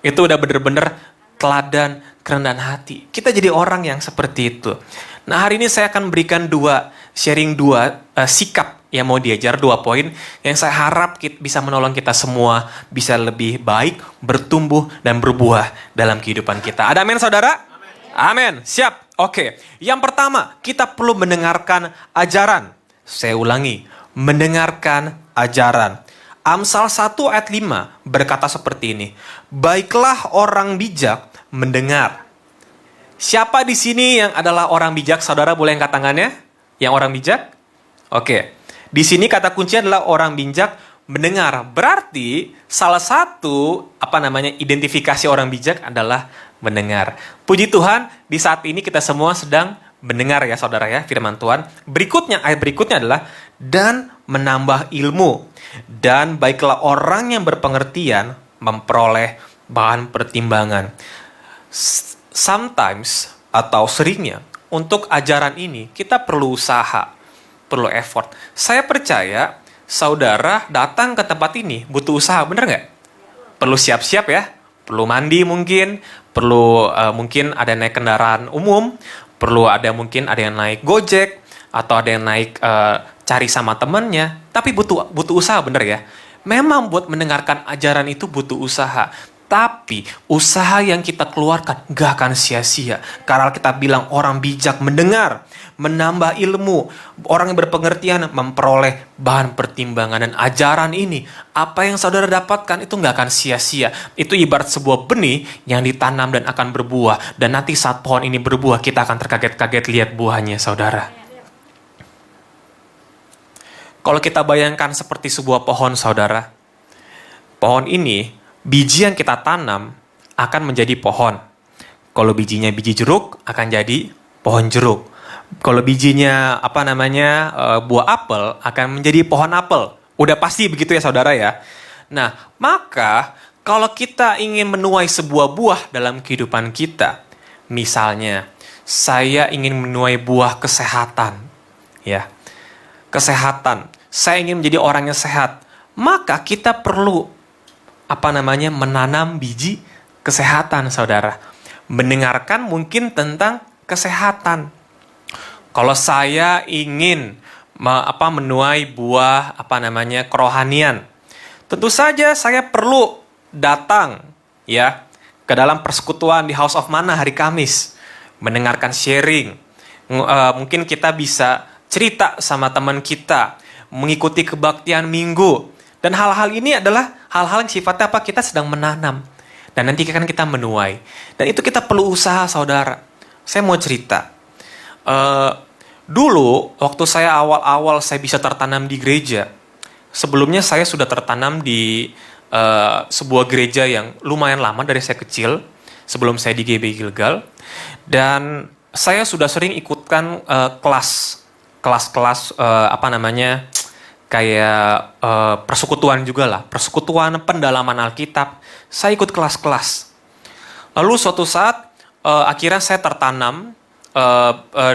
Itu udah bener-bener teladan kerendahan hati. Kita jadi orang yang seperti itu. Nah, hari ini saya akan berikan sharing dua sikap yang mau diajar, 2 poin yang saya harap bisa menolong kita semua bisa lebih baik, bertumbuh, dan berbuah dalam kehidupan kita. Ada amin, saudara? Amin. Siap. Oke. Yang pertama, kita perlu mendengarkan ajaran. Saya ulangi, mendengarkan ajaran. Amsal 1 ayat 5 berkata seperti ini. Baiklah orang bijak mendengar. Siapa di sini yang adalah orang bijak? Saudara boleh angkat tangannya? Yang orang bijak? Oke. Di sini kata kunci adalah orang bijak mendengar. Berarti salah satu identifikasi orang bijak adalah mendengar. Puji Tuhan, di saat ini kita semua sedang mendengar ya saudara ya firman Tuhan. Ayat berikutnya adalah dan menambah ilmu. Dan baiklah orang yang berpengertian memperoleh bahan pertimbangan. Sometimes atau seringnya untuk ajaran ini kita perlu usaha, perlu effort. Saya percaya saudara datang ke tempat ini butuh usaha, bener nggak? Perlu siap-siap ya, perlu mandi mungkin, perlu mungkin ada naik kendaraan umum, perlu mungkin ada yang naik Gojek atau ada yang naik cari sama temannya. Tapi butuh usaha, bener ya? Memang buat mendengarkan ajaran itu butuh usaha. Tapi usaha yang kita keluarkan gak akan sia-sia. Karena kita bilang orang bijak mendengar, menambah ilmu. Orang yang berpengertian memperoleh bahan pertimbangan. Dan ajaran ini, apa yang saudara dapatkan itu gak akan sia-sia. Itu ibarat sebuah benih yang ditanam dan akan berbuah. Dan nanti saat pohon ini berbuah, kita akan terkaget-kaget lihat buahnya, saudara. Kalau kita bayangkan seperti sebuah pohon, saudara. Pohon ini, biji yang kita tanam akan menjadi pohon. Kalau bijinya biji jeruk, akan jadi pohon jeruk. Kalau bijinya buah apel, akan menjadi pohon apel. Udah pasti begitu ya saudara ya. Nah, maka kalau kita ingin menuai sebuah buah dalam kehidupan kita, misalnya saya ingin menuai buah kesehatan, ya, kesehatan. Saya ingin menjadi orang yang sehat. Maka kita perlu menanam biji kesehatan, saudara. Mendengarkan mungkin tentang kesehatan. Kalau saya ingin menuai buah kerohanian, tentu saja saya perlu datang ya ke dalam persekutuan di House of Mana hari Kamis, mendengarkan sharing. Mungkin kita bisa cerita sama teman kita, mengikuti kebaktian minggu. Dan hal-hal ini adalah hal-hal yang sifatnya kita sedang menanam. Dan nanti kan kita menuai. Dan itu kita perlu usaha, saudara. Saya mau cerita. Dulu, waktu saya awal-awal saya bisa tertanam di gereja. Sebelumnya saya sudah tertanam di sebuah gereja yang lumayan lama dari saya kecil. Sebelum saya di GB Gilgal. Dan saya sudah sering ikutkan kelas-kelas kayak persekutuan juga lah, persekutuan pendalaman Alkitab. Saya ikut kelas-kelas. Lalu suatu saat akhirnya saya tertanam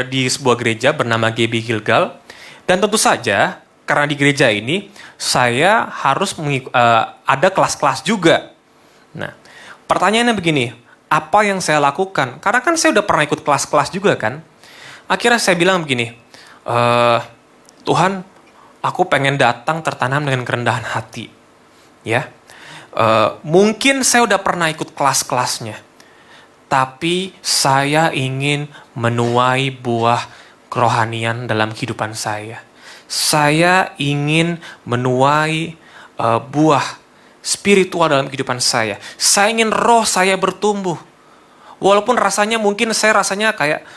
di sebuah gereja bernama GB Gilgal. Dan tentu saja karena di gereja ini saya harus ada kelas-kelas juga. Nah, pertanyaannya begini, apa yang saya lakukan? Karena kan saya udah pernah ikut kelas-kelas juga kan. Akhirnya saya bilang begini, Tuhan, aku pengen datang tertanam dengan kerendahan hati. Ya, mungkin saya udah pernah ikut kelas-kelasnya, tapi saya ingin menuai buah kerohanian dalam kehidupan saya. Saya ingin menuai buah spiritual dalam kehidupan saya. Saya ingin roh saya bertumbuh. Walaupun rasanya mungkin saya rasanya kayak,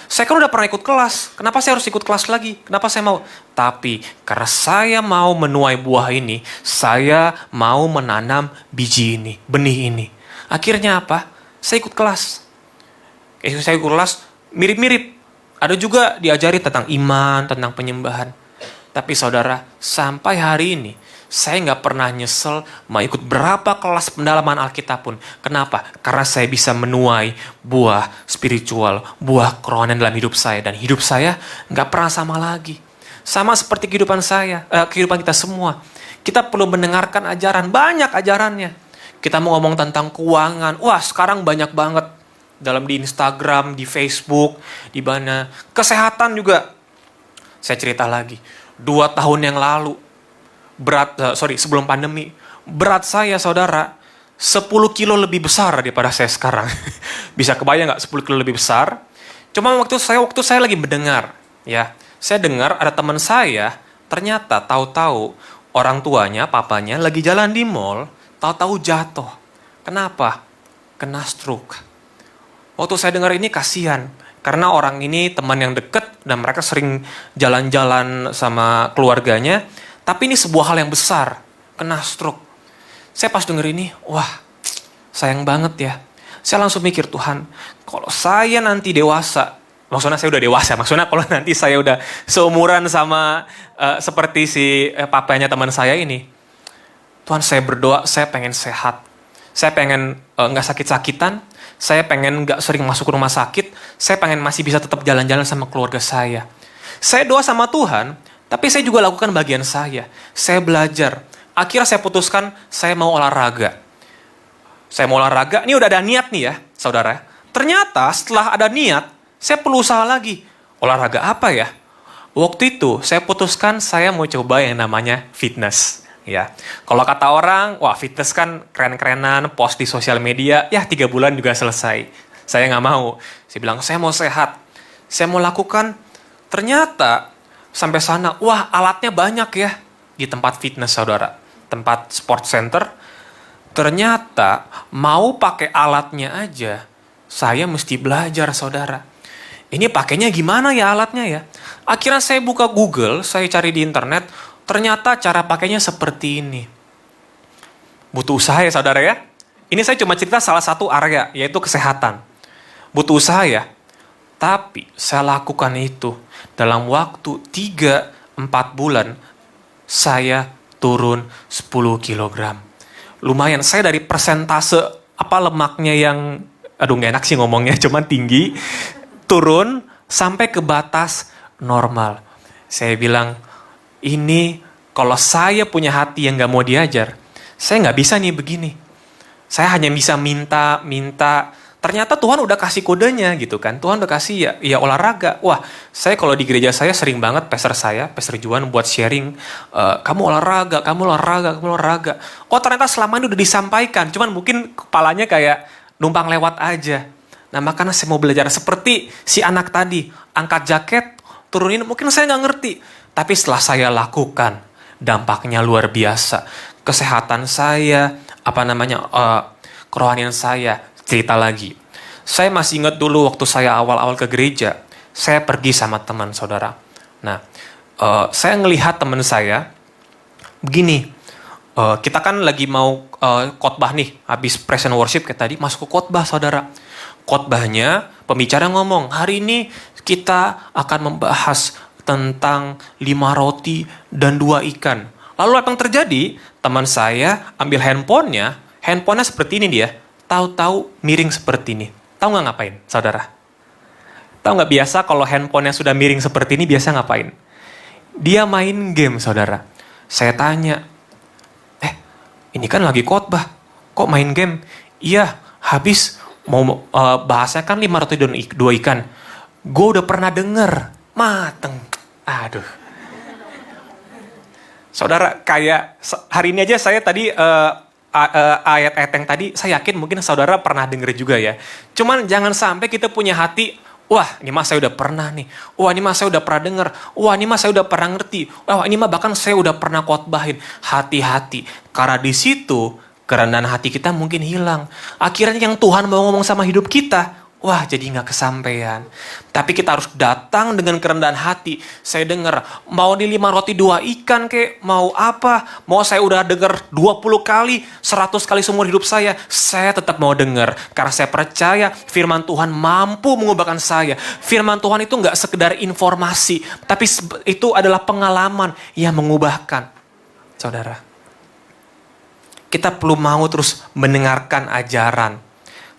saya kan udah pernah ikut kelas, kenapa saya harus ikut kelas lagi? Kenapa saya mau? Tapi karena saya mau menuai buah ini, saya mau menanam biji ini, benih ini. Akhirnya apa? Saya ikut kelas. Saya ikut kelas mirip-mirip. Ada juga diajari tentang iman, tentang penyembahan. Tapi saudara, sampai hari ini, saya nggak pernah nyesel mau ikut berapa kelas pendalaman Alkitab pun. Kenapa? Karena saya bisa menuai buah spiritual, buah kerohanian dalam hidup saya. Dan hidup saya nggak pernah sama lagi. Sama seperti kehidupan saya, kehidupan kita semua. Kita perlu mendengarkan ajaran, banyak ajarannya. Kita mau ngomong tentang keuangan, wah sekarang banyak banget. Dalam di Instagram, di Facebook, di mana. Kesehatan juga. Saya cerita lagi, 2 tahun yang lalu, sebelum pandemi, berat saya saudara 10 kilo lebih besar daripada saya sekarang. Bisa kebayang nggak 10 kilo lebih besar? Cuma waktu saya lagi mendengar, ya, saya dengar ada teman saya, ternyata tahu-tahu orang tuanya, papanya lagi jalan di mall, tahu-tahu jatuh. Kenapa? Kena stroke. Waktu saya dengar ini kasihan, karena orang ini teman yang deket dan mereka sering jalan-jalan sama keluarganya. Tapi ini sebuah hal yang besar, kena stroke. Saya pas denger ini, wah sayang banget ya. Saya langsung mikir, Tuhan, kalau saya nanti dewasa, maksudnya saya udah dewasa, maksudnya kalau nanti saya udah seumuran sama seperti si papanya teman saya ini. Tuhan, saya berdoa, saya pengen sehat. Saya pengen gak sakit-sakitan, saya pengen gak sering masuk rumah sakit, saya pengen masih bisa tetap jalan-jalan sama keluarga saya. Saya doa sama Tuhan, tapi saya juga lakukan bagian saya. Saya belajar. Akhirnya saya putuskan, saya mau olahraga. Saya mau olahraga, ini udah ada niat nih ya, saudara. Ternyata setelah ada niat, saya perlu usaha lagi. Olahraga apa ya? Waktu itu, saya putuskan saya mau coba yang namanya fitness. Ya, kalau kata orang, wah fitness kan keren-kerenan, post di sosial media, ya 3 bulan juga selesai. Saya nggak mau. Saya bilang, saya mau sehat. Saya mau lakukan. Ternyata, sampai sana, wah alatnya banyak ya di tempat fitness saudara, tempat sport center. Ternyata mau pakai alatnya aja, saya mesti belajar saudara. Ini pakainya gimana ya alatnya ya? Akhirnya saya buka Google, saya cari di internet, ternyata cara pakainya seperti ini. Butuh usaha ya saudara ya. Ini saya cuma cerita salah satu area, yaitu kesehatan. Butuh usaha ya. Tapi saya lakukan itu dalam waktu 3-4 bulan saya turun 10 kilogram. Lumayan, saya dari persentase lemaknya yang, gak enak sih ngomongnya, cuman tinggi, turun sampai ke batas normal. Saya bilang, ini kalau saya punya hati yang gak mau diajar, saya gak bisa nih begini. Saya hanya bisa minta. Ternyata Tuhan udah kasih kodenya gitu kan. Tuhan udah kasih ya olahraga. Wah, saya kalau di gereja saya sering banget Pastor Juan buat sharing. Kamu olahraga. Oh ternyata selama ini udah disampaikan. Cuman mungkin kepalanya kayak numpang lewat aja. Nah makanya saya mau belajar seperti si anak tadi. Angkat jaket, turunin. Mungkin saya nggak ngerti. Tapi setelah saya lakukan, dampaknya luar biasa. Kesehatan saya, kerohanian saya. Cerita lagi, saya masih ingat dulu waktu saya awal-awal ke gereja, saya pergi sama teman saudara. Nah, saya ngelihat teman saya, begini, kita kan lagi mau khotbah nih, habis praise and worship kayak tadi, masuk ke khotbah saudara. Khotbahnya, pembicara ngomong, hari ini kita akan membahas tentang 5 roti dan 2 ikan. Lalu apa yang terjadi? Teman saya ambil handphonenya seperti ini dia. Tahu-tahu miring seperti ini. Tahu nggak ngapain, saudara? Tahu nggak biasa kalau handphonenya sudah miring seperti ini, biasa ngapain? Dia main game, saudara. Saya tanya, ini kan lagi khotbah, kok main game? Iya, habis Mau bahasanya kan 5 roti dan 2 ikan. Gue udah pernah denger, mateng. Aduh. Saudara, kayak hari ini aja saya tadi ayat-ayat yang tadi saya yakin mungkin saudara pernah denger juga ya. Cuman jangan sampai kita punya hati, wah ini mah saya udah pernah nih. Wah ini mah saya udah pernah denger. Wah ini mah saya udah pernah ngerti. Wah ini mah bahkan saya udah pernah khotbahin. Hati-hati, karena di situ kerendahan hati kita mungkin hilang. Akhirnya yang Tuhan mau ngomong sama hidup kita, wah jadi gak kesampaian. Tapi kita harus datang dengan kerendahan hati. Saya dengar, mau di 5 roti 2 ikan kek, mau apa. Mau saya udah dengar 20 kali, 100 kali seumur hidup saya tetap mau dengar. Karena saya percaya firman Tuhan mampu mengubahkan saya. Firman Tuhan itu gak sekedar informasi, tapi itu adalah pengalaman yang mengubahkan. Saudara, kita perlu mau terus mendengarkan ajaran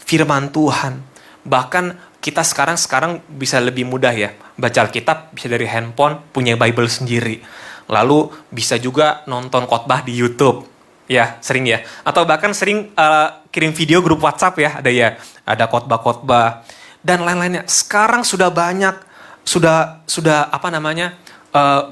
firman Tuhan. Bahkan kita sekarang bisa lebih mudah ya. Baca Alkitab bisa dari handphone, punya Bible sendiri. Lalu bisa juga nonton khotbah di YouTube. Ya, sering ya. Atau bahkan sering kirim video grup WhatsApp ya. Ada khotbah-khotbah. Dan lain-lainnya. Sekarang sudah banyak,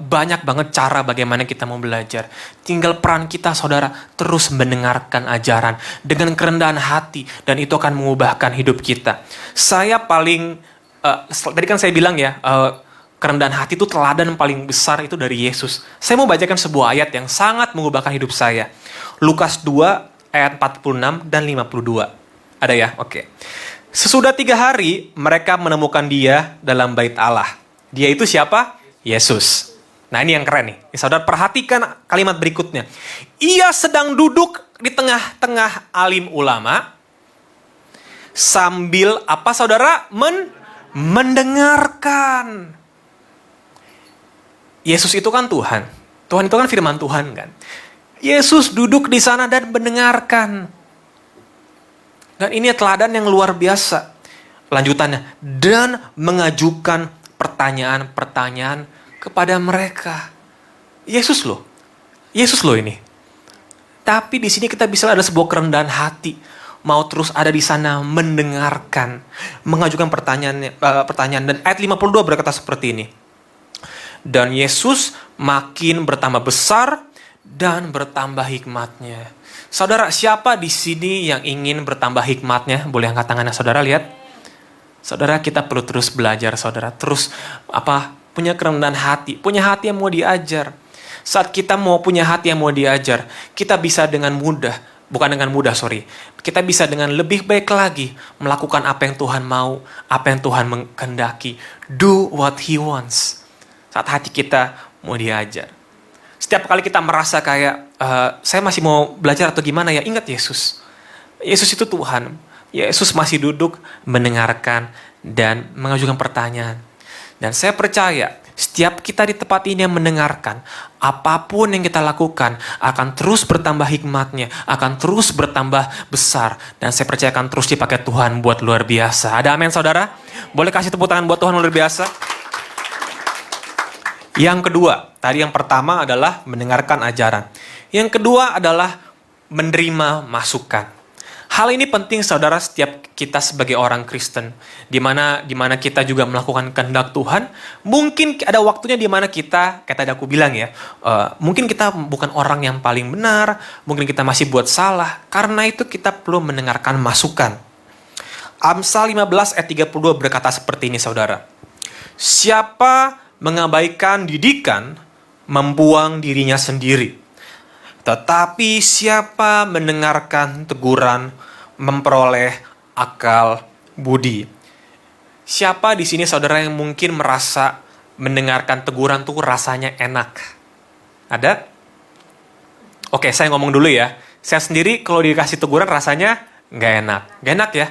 banyak banget cara bagaimana kita mau belajar. Tinggal peran kita saudara terus mendengarkan ajaran dengan kerendahan hati dan itu akan mengubahkan hidup kita. Saya paling, tadi kan saya bilang ya, kerendahan hati itu teladan paling besar itu dari Yesus. Saya mau bacakan sebuah ayat yang sangat mengubahkan hidup saya. Lukas 2 ayat 46 dan 52. Ada ya? Oke. Sesudah 3 hari mereka menemukan dia dalam bait Allah. Dia itu siapa? Yesus. Nah ini yang keren nih. Saudara perhatikan kalimat berikutnya. Ia sedang duduk di tengah-tengah alim ulama. Sambil apa saudara? Mendengarkan. Yesus itu kan Tuhan. Tuhan itu kan firman Tuhan kan. Yesus duduk di sana dan mendengarkan. Dan ini teladan yang luar biasa. Lanjutannya. Dan mengajukan pertanyaan-pertanyaan kepada mereka. Yesus loh ini. Tapi di sini kita bisa ada sebuah kerendahan hati, mau terus ada di sana mendengarkan, mengajukan pertanyaan dan ayat 52 berkata seperti ini. Dan Yesus makin bertambah besar dan bertambah hikmatnya. Saudara, siapa di sini yang ingin bertambah hikmatnya? Boleh angkat tangannya saudara, lihat. Saudara, kita perlu terus belajar, saudara. Terus punya kerendahan hati, punya hati yang mau diajar. Saat kita mau punya hati yang mau diajar, kita bisa dengan mudah, kita bisa dengan lebih baik lagi melakukan apa yang Tuhan mau, apa yang Tuhan menghendaki. Do what He wants. Saat hati kita mau diajar. Setiap kali kita merasa kayak, saya masih mau belajar atau gimana ya, ingat Yesus. Yesus itu Tuhan. Yesus masih duduk, mendengarkan, dan mengajukan pertanyaan. Dan saya percaya, setiap kita di tempat ini yang mendengarkan, apapun yang kita lakukan, akan terus bertambah hikmatnya, akan terus bertambah besar. Dan saya percaya akan terus dipakai Tuhan buat luar biasa. Ada amin saudara? Boleh kasih tepuk tangan buat Tuhan luar biasa? Yang kedua, tadi yang pertama adalah mendengarkan ajaran. Yang kedua adalah menerima masukan. Hal ini penting saudara setiap kita sebagai orang Kristen. Di mana kita juga melakukan kehendak Tuhan. Mungkin ada waktunya di mana kita, kayak tadi aku bilang ya. Mungkin kita bukan orang yang paling benar. Mungkin kita masih buat salah. Karena itu kita perlu mendengarkan masukan. Amsal 15 ayat 32 berkata seperti ini saudara. Siapa mengabaikan didikan, membuang dirinya sendiri. Tetapi siapa mendengarkan teguran, memperoleh akal budi. Siapa di sini saudara yang mungkin merasa mendengarkan teguran tuh rasanya enak? Ada? Oke, saya ngomong dulu ya. Saya sendiri kalau dikasih teguran rasanya nggak enak. Nggak enak ya.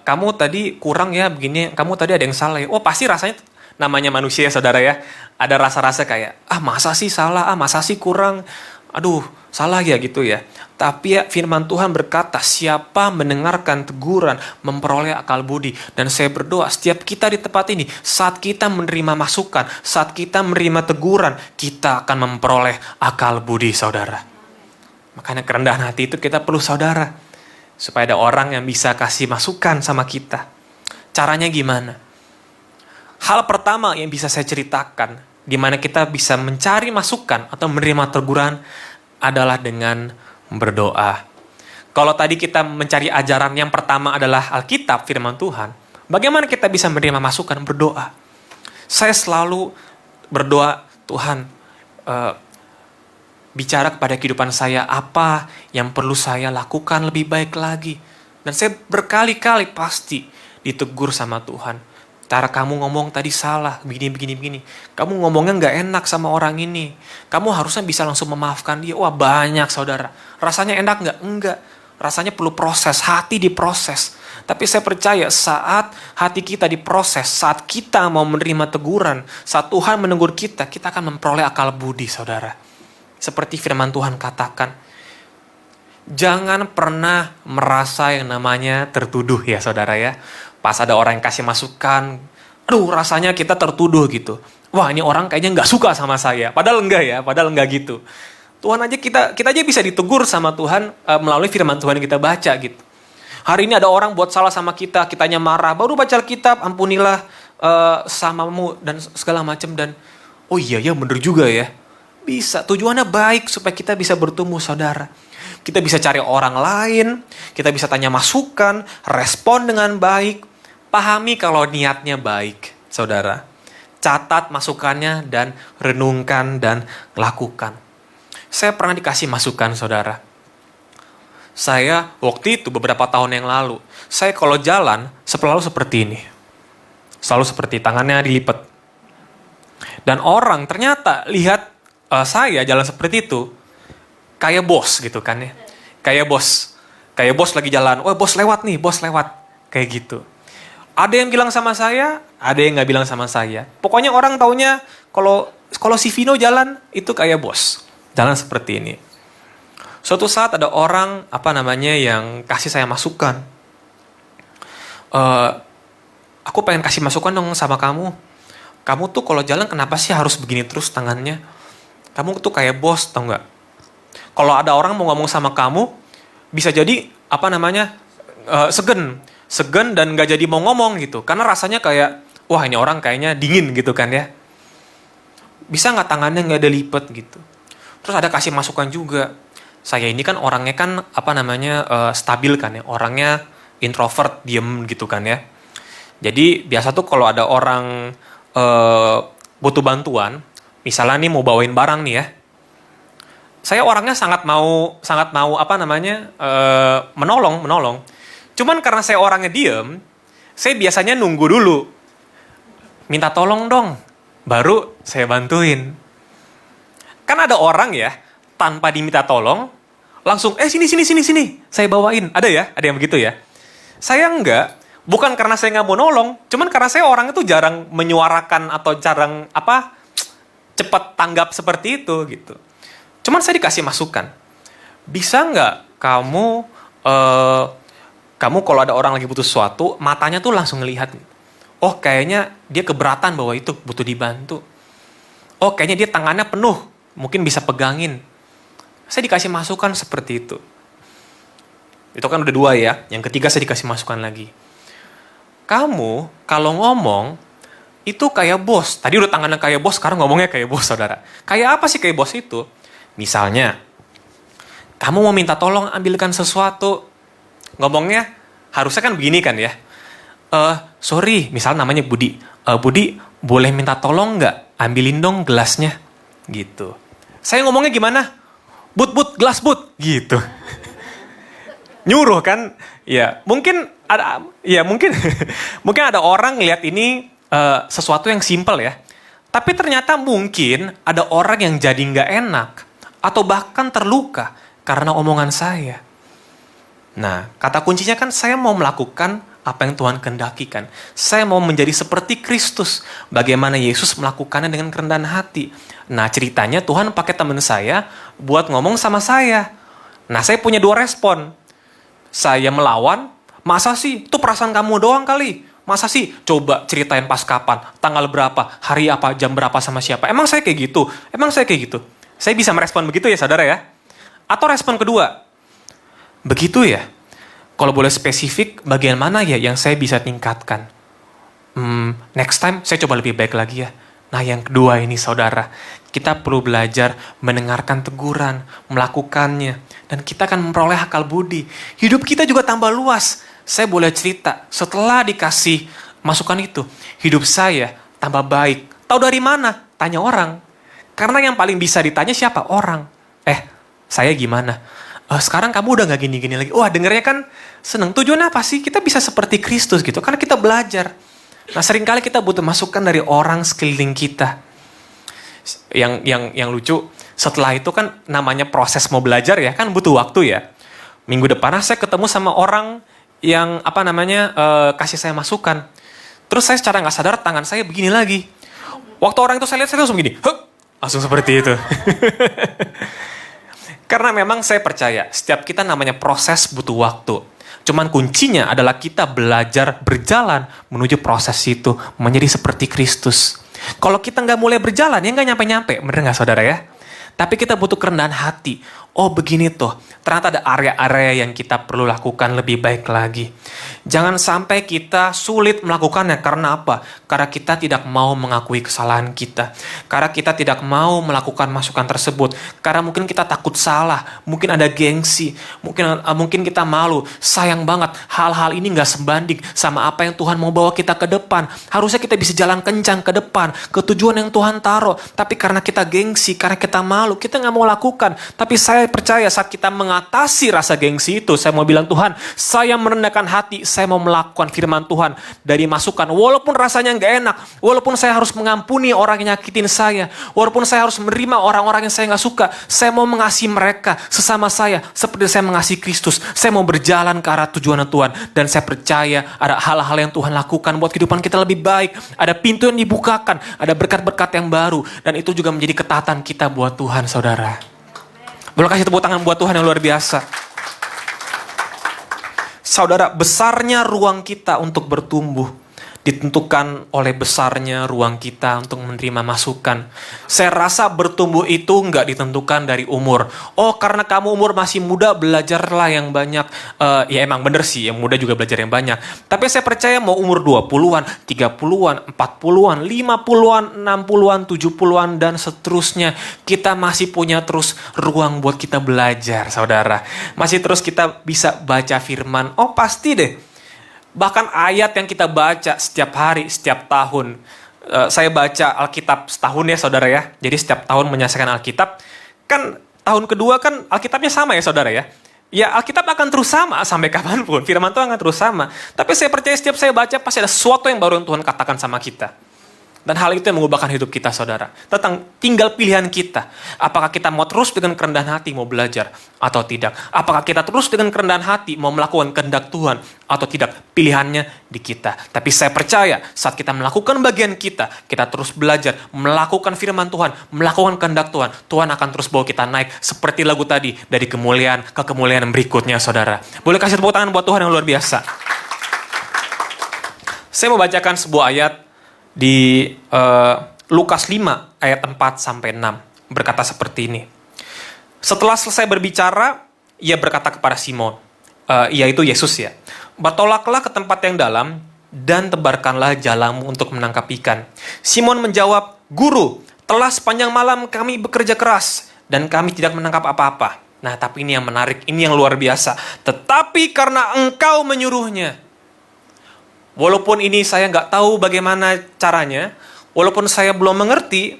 Kamu tadi kurang ya begini, kamu tadi ada yang salah ya. Oh pasti rasanya, namanya manusia ya saudara ya. Ada rasa-rasa kayak, masa sih salah, masa sih kurang. Aduh, salah ya gitu ya. Tapi ya firman Tuhan berkata, siapa mendengarkan teguran, memperoleh akal budi. Dan saya berdoa, setiap kita di tempat ini, saat kita menerima masukan, saat kita menerima teguran, kita akan memperoleh akal budi, saudara. Makanya kerendahan hati itu kita perlu, saudara. supaya ada orang yang bisa kasih masukan sama kita. Caranya gimana? Hal pertama yang bisa saya ceritakan, di mana kita bisa mencari masukan atau menerima teguran adalah dengan berdoa. Kalau tadi kita mencari ajaran yang pertama adalah Alkitab, firman Tuhan, bagaimana kita bisa menerima masukan? Berdoa. Saya selalu berdoa, Tuhan, bicara kepada kehidupan saya apa yang perlu saya lakukan lebih baik lagi. Dan saya berkali-kali pasti ditegur sama Tuhan. Cara kamu ngomong tadi salah, begini. Kamu ngomongnya nggak enak sama orang ini. Kamu harusnya bisa langsung memaafkan dia. Wah, banyak saudara. Rasanya enak nggak? Enggak. Rasanya perlu proses, hati diproses. Tapi saya percaya saat hati kita diproses, saat kita mau menerima teguran, saat Tuhan menegur kita, kita akan memperoleh akal budi, saudara. Seperti firman Tuhan katakan, jangan pernah merasa yang namanya tertuduh ya saudara ya. Pas ada orang yang kasih masukan, aduh rasanya kita tertuduh gitu. Wah ini orang kayaknya nggak suka sama saya. Padahal enggak gitu. Tuhan aja kita aja bisa ditegur sama Tuhan melalui firman Tuhan yang kita baca gitu. Hari ini ada orang buat salah sama kita, kitanya marah, baru baca Alkitab, ampunilah samamu dan segala macam dan oh iya ya bener juga ya. Bisa, tujuannya baik supaya kita bisa bertumbuh saudara. Kita bisa cari orang lain, kita bisa tanya masukan, respon dengan baik. Pahami kalau niatnya baik, saudara. Catat masukannya dan renungkan dan lakukan. Saya pernah dikasih masukan, saudara. Saya waktu itu beberapa tahun yang lalu, saya kalau jalan selalu seperti ini. Selalu seperti tangannya dilipat. Dan orang ternyata lihat saya jalan seperti itu, kayak bos gitu kan ya. Kayak bos lagi jalan, oh bos lewat nih, bos lewat. Kayak gitu. Ada yang bilang sama saya, ada yang gak bilang sama saya. Pokoknya orang taunya kalau si Vino jalan, itu kayak bos. Jalan seperti ini. Suatu saat ada orang, yang kasih saya masukan. Aku pengen kasih masukan dong sama kamu. Kamu tuh kalau jalan kenapa sih harus begini terus tangannya? Kamu tuh kayak bos, tau nggak? Kalau ada orang mau ngomong sama kamu, bisa jadi segen dan nggak jadi mau ngomong gitu, karena rasanya kayak, wah ini orang kayaknya dingin gitu kan ya. Bisa nggak tangannya nggak ada lipat gitu? Terus ada kasih masukan juga. Saya ini kan orangnya kan stabil kan ya, orangnya introvert, diem gitu kan ya. Jadi biasa tuh kalau ada orang butuh bantuan. Misalnya nih mau bawain barang nih ya, saya orangnya sangat mau menolong. Cuman karena saya orangnya diem, saya biasanya nunggu dulu, minta tolong dong, baru saya bantuin. Kan ada orang ya, tanpa diminta tolong, langsung sini, saya bawain. Ada yang begitu ya. Saya enggak, bukan karena saya nggak mau nolong, cuman karena saya orang itu jarang menyuarakan atau jarang cepat tanggap seperti itu gitu. Cuman saya dikasih masukan. Bisa nggak kamu kalau ada orang lagi butuh sesuatu, matanya tuh langsung ngelihat. Oh kayaknya dia keberatan bahwa itu butuh dibantu. Oh kayaknya dia tangannya penuh, mungkin bisa pegangin. Saya dikasih masukan seperti itu. Itu kan udah 2 ya. Yang ketiga saya dikasih masukan lagi. Kamu kalau ngomong itu kayak bos. Tadi udah tangannya kayak bos, sekarang ngomongnya kayak bos, saudara. Kayak apa sih kayak bos itu? Misalnya, kamu mau minta tolong ambilkan sesuatu. Ngomongnya harusnya kan begini kan ya. Sorry, misal namanya Budi. Budi, boleh minta tolong nggak? Ambilin dong gelasnya. Gitu. Saya ngomongnya gimana? But, gelas but. Gitu. Nyuruh kan? Ya, mungkin ada orang ngelihat ini sesuatu yang simpel ya. Tapi ternyata mungkin ada orang yang jadi nggak enak atau bahkan terluka karena omongan saya. Nah, kata kuncinya kan saya mau melakukan apa yang Tuhan kehendakikan. Saya mau menjadi seperti Kristus. Bagaimana Yesus melakukannya dengan kerendahan hati. Nah, ceritanya Tuhan pakai teman saya buat ngomong sama saya. Nah, saya punya 2 respon. Saya melawan, masa sih? Itu perasaan kamu doang kali. Masa sih? Coba ceritain pas kapan, tanggal berapa, hari apa, jam berapa sama siapa. Emang saya kayak gitu? Saya bisa merespon begitu ya saudara ya? Atau respon kedua, begitu ya? Kalau boleh spesifik, bagian mana ya yang saya bisa tingkatkan? Next time saya coba lebih baik lagi ya. Nah yang kedua ini saudara, kita perlu belajar mendengarkan teguran, melakukannya. Dan kita akan memperoleh akal budi. Hidup kita juga tambah luas. Saya boleh cerita, setelah dikasih masukan itu, hidup saya tambah baik. Tahu dari mana? Tanya orang. Karena yang paling bisa ditanya siapa? Orang. Saya gimana? Sekarang kamu udah gak gini-gini lagi. Wah dengernya kan seneng. Tujuannya apa sih? Kita bisa seperti Kristus gitu. Karena kita belajar. Nah seringkali kita butuh masukan dari orang sekeliling kita. Yang lucu, setelah itu kan namanya proses mau belajar ya, kan butuh waktu ya. Minggu depan saya ketemu sama orang yang kasih saya masukan. Terus saya secara nggak sadar tangan saya begini lagi. Waktu orang itu saya lihat, saya langsung begini. Langsung seperti itu. Karena memang saya percaya, setiap kita namanya proses butuh waktu. Cuman kuncinya adalah kita belajar berjalan menuju proses itu, menjadi seperti Kristus. Kalau kita nggak mulai berjalan, ya nggak nyampe-nyampe. Bener nggak saudara ya? Tapi kita butuh kerendahan hati. Oh begini tuh, ternyata ada area-area yang kita perlu lakukan lebih baik lagi. Jangan sampai kita sulit melakukannya. Karena apa? Karena kita tidak mau mengakui kesalahan kita. Karena kita tidak mau melakukan masukan tersebut. Karena mungkin kita takut salah. Mungkin ada gengsi. Mungkin kita malu. Sayang banget, hal-hal ini gak sebanding sama apa yang Tuhan mau bawa kita ke depan. Harusnya kita bisa jalan kencang ke depan, ke tujuan yang Tuhan taruh. Tapi karena kita gengsi, karena kita malu, kita gak mau lakukan. Tapi saya percaya saat kita mengatasi rasa gengsi itu, saya mau bilang, Tuhan, saya merendahkan hati, saya mau melakukan firman Tuhan dari masukan. Walaupun rasanya gak enak, walaupun saya harus mengampuni orang yang nyakitin saya, walaupun saya harus menerima orang-orang yang saya gak suka, saya mau mengasihi mereka sesama saya, seperti saya mengasihi Kristus. Saya mau berjalan ke arah tujuan Tuhan, dan saya percaya ada hal-hal yang Tuhan lakukan buat kehidupan kita lebih baik. Ada pintu yang dibukakan, ada berkat-berkat yang baru, dan itu juga menjadi ketaatan kita buat Tuhan, saudara. Boleh kasih tepuk tangan buat Tuhan yang luar biasa. Saudara, besarnya ruang kita untuk bertumbuh ditentukan oleh besarnya ruang kita untuk menerima masukan. Saya rasa bertumbuh itu nggak ditentukan dari umur. Oh, karena kamu umur masih muda, belajarlah yang banyak. Ya emang bener sih, yang muda juga belajar yang banyak. Tapi saya percaya mau umur 20-an, 30-an, 40-an, 50-an, 60-an, 70-an, dan seterusnya. Kita masih punya terus ruang buat kita belajar, saudara. Masih terus kita bisa baca firman. Oh, pasti deh. Bahkan ayat yang kita baca setiap hari, setiap tahun. Saya baca Alkitab setahun ya saudara ya. Jadi setiap tahun menyelesaikan Alkitab. Kan tahun kedua kan Alkitabnya sama ya saudara ya. Ya Alkitab akan terus sama sampai kapanpun. Firman Tuhan akan terus sama. Tapi saya percaya setiap saya baca pasti ada sesuatu yang baru yang Tuhan katakan sama kita. Dan hal itu yang mengubahkan hidup kita saudara. Tentang tinggal pilihan kita. Apakah kita mau terus dengan kerendahan hati mau belajar atau tidak. Apakah kita terus dengan kerendahan hati mau melakukan kehendak Tuhan atau tidak. Pilihannya di kita. Tapi saya percaya saat kita melakukan bagian kita terus belajar. Melakukan firman Tuhan. Melakukan kehendak Tuhan. Tuhan akan terus bawa kita naik. Seperti lagu tadi. Dari kemuliaan ke kemuliaan berikutnya saudara. Boleh kasih tepuk tangan buat Tuhan yang luar biasa. Saya mau bacakan sebuah ayat di Lukas 5 ayat 4-6 berkata seperti ini. Setelah selesai berbicara, ia berkata kepada Simon, yaitu Yesus ya, bertolaklah ke tempat yang dalam dan tebarkanlah jalamu untuk menangkap ikan. Simon menjawab, Guru, telah sepanjang malam kami bekerja keras dan kami tidak menangkap apa-apa. Nah tapi ini yang menarik, ini yang luar biasa. Tetapi karena engkau menyuruhnya. Walaupun ini saya nggak tahu bagaimana caranya, walaupun saya belum mengerti,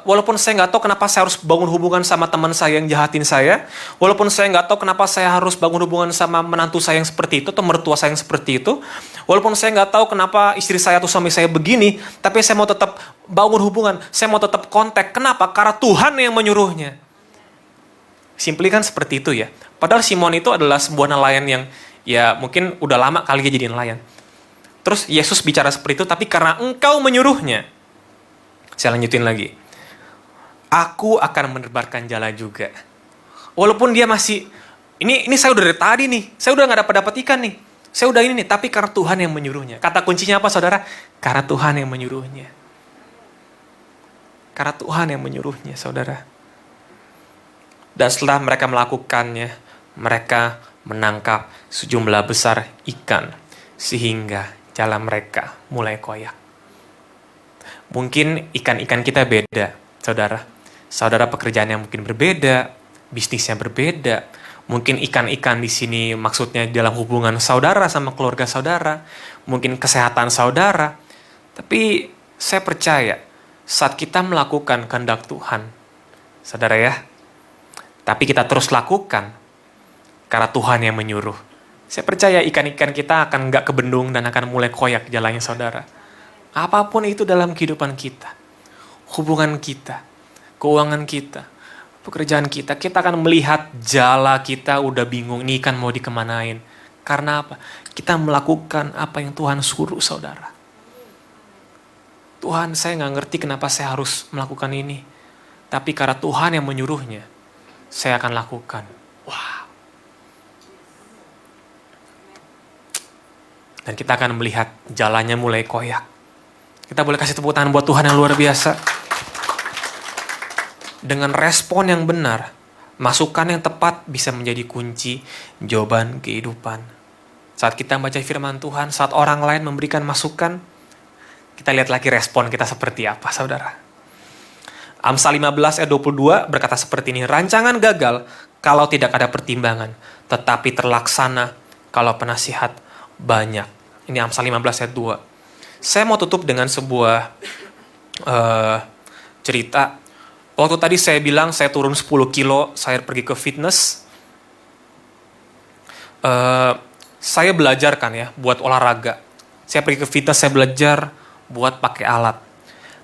walaupun saya nggak tahu kenapa saya harus bangun hubungan sama teman saya yang jahatin saya, walaupun saya nggak tahu kenapa saya harus bangun hubungan sama menantu saya yang seperti itu, atau mertua saya yang seperti itu, walaupun saya nggak tahu kenapa istri saya atau suami saya begini, tapi saya mau tetap bangun hubungan, saya mau tetap kontak. Kenapa? Karena Tuhan yang menyuruhnya. Simply kan seperti itu ya. Padahal Simon itu adalah sebuah nelayan yang ya mungkin udah lama kali dia jadi nelayan. Terus Yesus bicara seperti itu, tapi karena engkau menyuruhnya. Saya lanjutin lagi. Aku akan menebarkan jala juga. Walaupun dia masih, ini saya udah dari tadi nih, saya udah gak dapat ikan nih. Saya udah ini nih, tapi karena Tuhan yang menyuruhnya. Kata kuncinya apa saudara? Karena Tuhan yang menyuruhnya. Karena Tuhan yang menyuruhnya saudara. Dan setelah mereka melakukannya, mereka menangkap sejumlah besar ikan sehingga jalan mereka mulai koyak. Mungkin ikan-ikan kita beda, saudara. Saudara pekerjaannya mungkin berbeda, bisnisnya berbeda. Mungkin ikan-ikan di sini maksudnya dalam hubungan saudara sama keluarga saudara, mungkin kesehatan saudara. Tapi saya percaya saat kita melakukan kehendak Tuhan, saudara ya, tapi kita terus lakukan karena Tuhan yang menyuruh. Saya percaya ikan-ikan kita akan nggak kebendung dan akan mulai koyak jalannya saudara. Apapun itu dalam kehidupan kita, hubungan kita, keuangan kita, pekerjaan kita akan melihat jala kita udah bingung, ini ikan mau dikemanain. Karena apa? Kita melakukan apa yang Tuhan suruh saudara. Tuhan, saya nggak ngerti kenapa saya harus melakukan ini. Tapi karena Tuhan yang menyuruhnya, saya akan lakukan. Wow. Dan kita akan melihat jalannya mulai koyak. Kita boleh kasih tepuk tangan buat Tuhan yang luar biasa. Dengan respon yang benar, masukan yang tepat bisa menjadi kunci jawaban kehidupan. Saat kita baca firman Tuhan, saat orang lain memberikan masukan, kita lihat lagi respon kita seperti apa, saudara. Amsal 15 ayat 22 berkata seperti ini, rancangan gagal kalau tidak ada pertimbangan, tetapi terlaksana kalau penasihat banyak. Ini Amsal 15 ayat 2. Saya mau tutup dengan sebuah cerita. Waktu tadi saya bilang saya turun 10 kilo, saya pergi ke fitness. Saya belajar kan ya, buat olahraga. Saya pergi ke fitness, saya belajar buat pakai alat.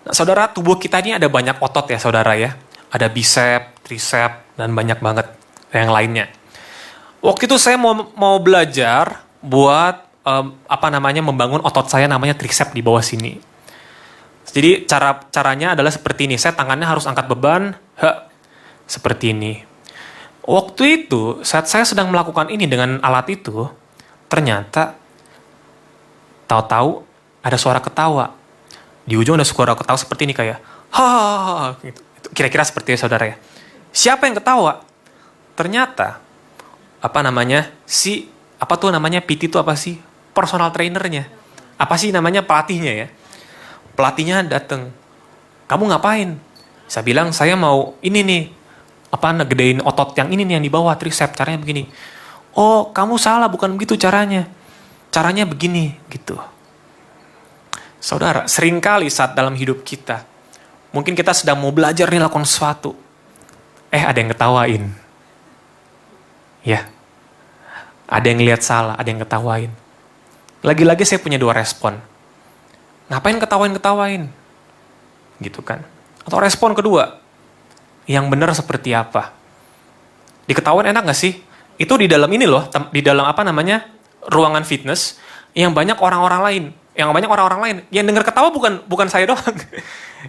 Nah, saudara, tubuh kita ini ada banyak otot ya saudara ya. Ada bicep, tricep, dan banyak banget yang lainnya. Waktu itu saya mau belajar buat membangun otot saya namanya tricep di bawah sini. Jadi caranya adalah seperti ini. Saya tangannya harus angkat beban seperti ini. Waktu itu saat saya sedang melakukan ini dengan alat itu, ternyata tahu-tahu ada suara ketawa. Di ujung ada suara ketawa seperti ini kayak ha gitu. Kira-kira seperti itu saudara ya. Siapa yang ketawa? Ternyata PT itu apa sih? Personal trainernya. Apa sih namanya pelatihnya ya? Pelatihnya datang. Kamu ngapain? Saya bilang saya mau ini nih. Ngegedein otot yang ini nih yang di bawah tricep. Caranya begini. Oh, kamu salah, bukan begitu caranya. Caranya begini gitu. Saudara, seringkali saat dalam hidup kita, mungkin kita sedang mau belajar nih lakukan sesuatu. Ada yang ketawain. Ya. Ada yang lihat salah, ada yang ketawain. Lagi-lagi saya punya dua respon. Ngapain ketawain-ketawain? Gitu kan. Atau respon kedua, yang benar seperti apa? Diketawain enak gak sih? Itu di dalam ini loh, di dalam ruangan fitness, yang banyak orang-orang lain. Yang dengar ketawa bukan saya doang.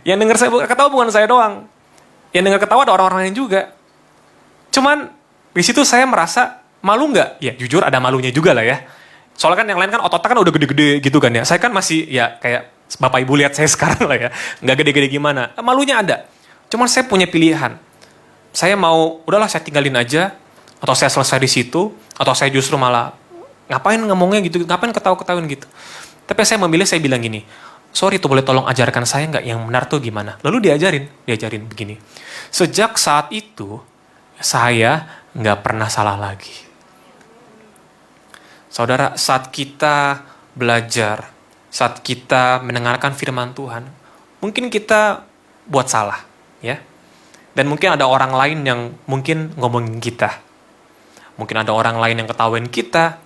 Yang dengar saya ketawa bukan saya doang. Yang dengar ketawa ada orang-orang lain juga. Cuman di situ saya merasa malu nggak? Ya jujur ada malunya juga lah ya. Soalnya kan yang lain kan ototnya kan udah gede-gede gitu kan ya. Saya kan masih ya kayak bapak ibu lihat saya sekarang lah ya. Nggak gede-gede gimana. Malunya ada. Cuman saya punya pilihan. Saya mau, udahlah saya tinggalin aja. Atau saya selesai di situ. Atau saya justru malah, ngapain ngomongnya gitu. Ngapain ketawa-ketawain gitu. Tapi saya memilih, saya bilang gini. Sorry tuh boleh tolong ajarkan saya nggak yang benar tuh gimana. Lalu diajarin begini. Sejak saat itu, saya nggak pernah salah lagi. Saudara, saat kita belajar, saat kita mendengarkan firman Tuhan, mungkin kita buat salah, ya. Dan mungkin ada orang lain yang mungkin ngomongin kita. Mungkin ada orang lain yang ketawain kita,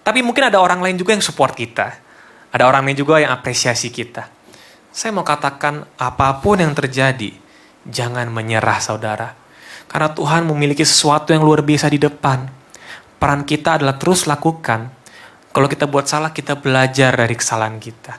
tapi mungkin ada orang lain juga yang support kita. Ada orang lain juga yang apresiasi kita. Saya mau katakan, apapun yang terjadi, jangan menyerah, saudara. Karena Tuhan memiliki sesuatu yang luar biasa di depan. Peran kita adalah terus lakukan. Kalau kita buat salah, kita belajar dari kesalahan kita.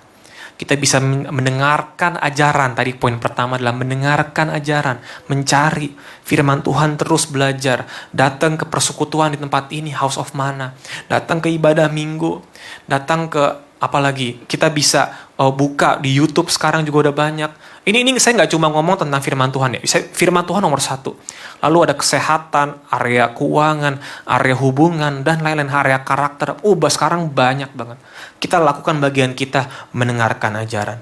Kita bisa mendengarkan ajaran. Tadi poin pertama adalah mendengarkan ajaran. Mencari firman Tuhan, terus belajar. Datang ke persekutuan di tempat ini, House of Mana. Datang ke ibadah minggu. Datang ke Apalagi kita bisa buka di YouTube sekarang juga udah banyak. Ini saya nggak cuma ngomong tentang firman Tuhan ya. Firman Tuhan nomor 1. Lalu ada kesehatan, area keuangan, area hubungan, dan lain-lain, area karakter. Sekarang banyak banget. Kita lakukan bagian kita mendengarkan ajaran.